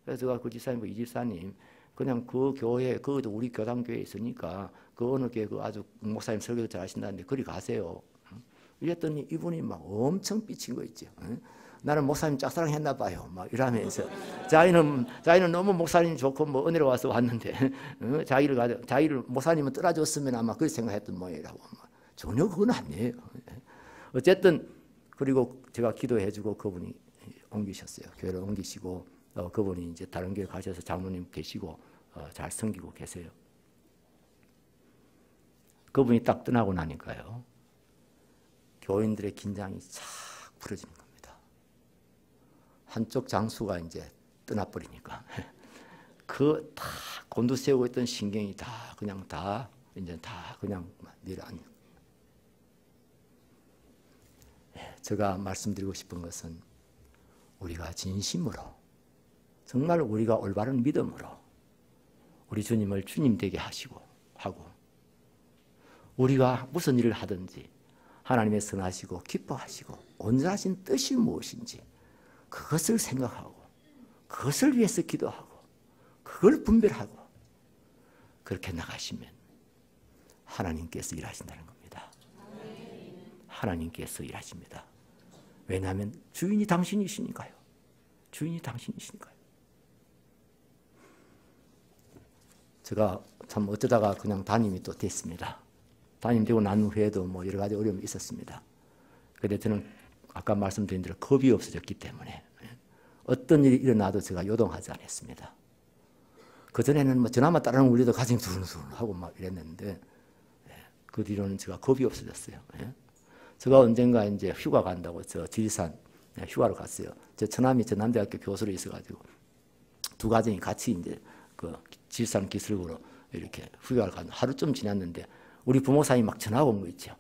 그래서 제가 그 집사님, 이 집사님 그냥 그 교회, 그것도 우리 교당교회에 있으니까 그 어느 교회 아주 목사님 설교도 잘 하신다는데 그리 가세요. 이랬더니 이분이 막 엄청 삐친 거 있죠. 나는 목사님 짝사랑했나 봐요. 막 이러면서 자기는 너무 목사님 좋고 은혜로 와서 왔는데 자기를 목사님은 떠나줬으면 아마 그렇게 생각했던 모양이라고. 전혀 그건 아니에요. 어쨌든 그리고 제가 기도해주고 그분이 옮기셨어요. 교회를 옮기시고 그분이 이제 다른 교회 가셔서 장로님 되시고 잘 섬기고 계세요. 그분이 딱 떠나고 나니까요. 교인들의 긴장이 착 풀어지는 겁니다. 한쪽 장수가 이제 떠나버리니까 그 다 곤두세우고 있던 신경이 다 그냥 내려앉는. 제가 말씀드리고 싶은 것은 우리가 진심으로 정말 우리가 올바른 믿음으로 우리 주님을 주님 되게 하고 우리가 무슨 일을 하든지 하나님의 선하시고 기뻐하시고 온전하신 뜻이 무엇인지 그것을 생각하고 그것을 위해서 기도하고 그걸 분별하고 그렇게 나가시면 하나님께서 일하신다는 겁니다. 하나님께서 일하십니다. 왜냐하면 주인이 당신이시니까요. 주인이 당신이시니까요. 제가 참 어쩌다가 그냥 담임이 또 됐습니다. 담임 되고 난 후에도 여러 가지 어려움이 있었습니다. 그런데 저는 아까 말씀드린 대로 겁이 없어졌기 때문에 어떤 일이 일어나도 제가 요동하지 않았습니다. 그전에는 전화만 따르는 울려도 가슴이 두근두근하고 막 이랬는데 그 뒤로는 제가 겁이 없어졌어요. 제가 언젠가 이제 휴가 간다고 저 지리산 휴가로 갔어요. 저 처남이 전남대학교 교수로 있어가지고 두 가정이 같이 이제 그 지리산 기술구로 이렇게 휴가를 간 하루쯤 지났는데 우리 부모님이 막 전화가 온 거 있죠.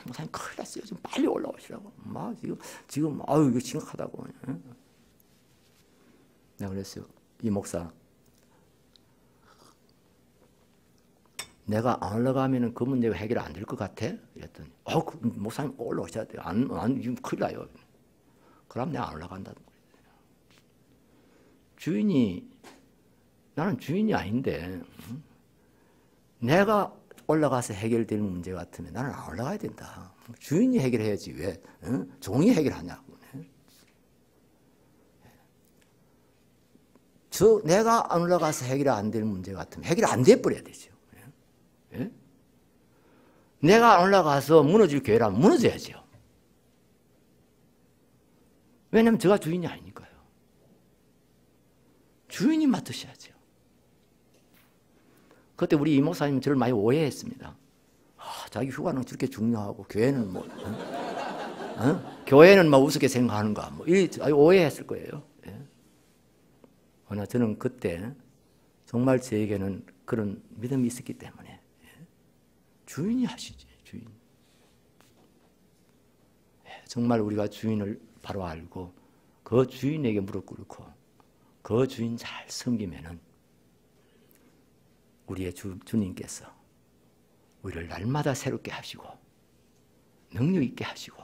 목사님 큰일 났어요. 좀 빨리 올라오시라고. 막 지금 이거 심각하다고. 내가 그랬어요. 이 목사, 내가 안 올라가면은 그 문제가 해결 안 될 것 같아? 이랬더니, 목사님 올라오셔야 돼요. 지금 큰일 나요. 그럼 내가 안 올라간다는 거예요. 나는 주인이 아닌데, 내가 올라가서 해결될 문제 같으면 나는 안 올라가야 된다. 주인이 해결해야지 왜 종이 해결하냐고. 내가 안 올라가서 해결 안 될 문제 같으면 해결 안 돼버려야 되죠. 예? 내가 안 올라가서 무너질 교회라면 무너져야죠. 왜냐하면 제가 주인이 아니니까요. 주인이 맡으셔야죠. 그때 우리 이 목사님은 저를 많이 오해했습니다. 자기 휴가는 저렇게 중요하고 교회는 교회는 우습게 생각하는가 오해했을 거예요. 그러나 저는 그때 정말 저에게는 그런 믿음이 있었기 때문에 주인이 하시지, 주인. 정말 우리가 주인을 바로 알고 그 주인에게 무릎 꿇고 그 주인 잘 섬기면은 우리의 주님께서 우리를 날마다 새롭게 하시고 능력 있게 하시고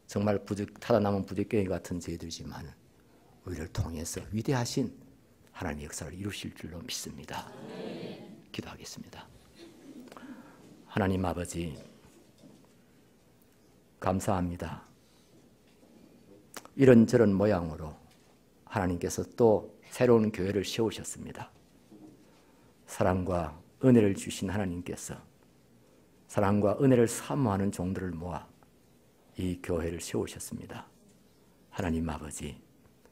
정말 타다 남은 부적갱이 같은 저희들이지만 우리를 통해서 위대하신 하나님의 역사를 이루실 줄로 믿습니다. 기도하겠습니다. 하나님 아버지 감사합니다. 이런저런 모양으로 하나님께서 또 새로운 교회를 세우셨습니다. 사랑과 은혜를 주신 하나님께서 사랑과 은혜를 사모하는 종들을 모아 이 교회를 세우셨습니다. 하나님 아버지,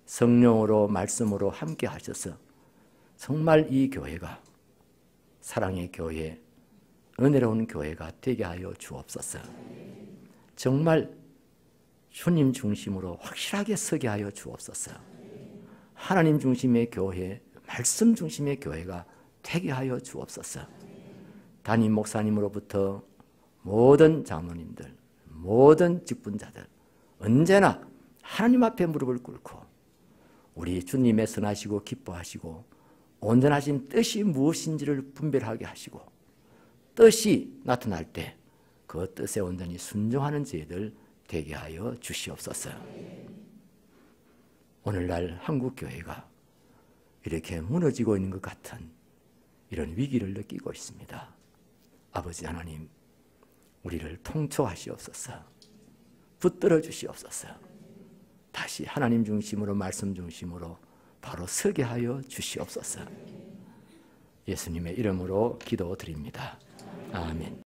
성령으로 말씀으로 함께 하셔서 정말 이 교회가 사랑의 교회, 은혜로운 교회가 되게 하여 주옵소서. 정말 주님 중심으로 확실하게 서게 하여 주옵소서. 하나님 중심의 교회, 말씀 중심의 교회가 되게 하여 주옵소서. 담임 목사님으로부터 모든 장로님들, 모든 직분자들 언제나 하나님 앞에 무릎을 꿇고 우리 주님의 선하시고 기뻐하시고 온전하신 뜻이 무엇인지를 분별하게 하시고 뜻이 나타날 때 그 뜻에 온전히 순종하는 저희들 되게 하여 주시옵소서. 오늘날 한국교회가 이렇게 무너지고 있는 것 같은 이런 위기를 느끼고 있습니다. 아버지 하나님, 우리를 통촉하시옵소서. 붙들어 주시옵소서. 다시 하나님 중심으로 말씀 중심으로 바로 서게 하여 주시옵소서. 예수님의 이름으로 기도드립니다. 아멘.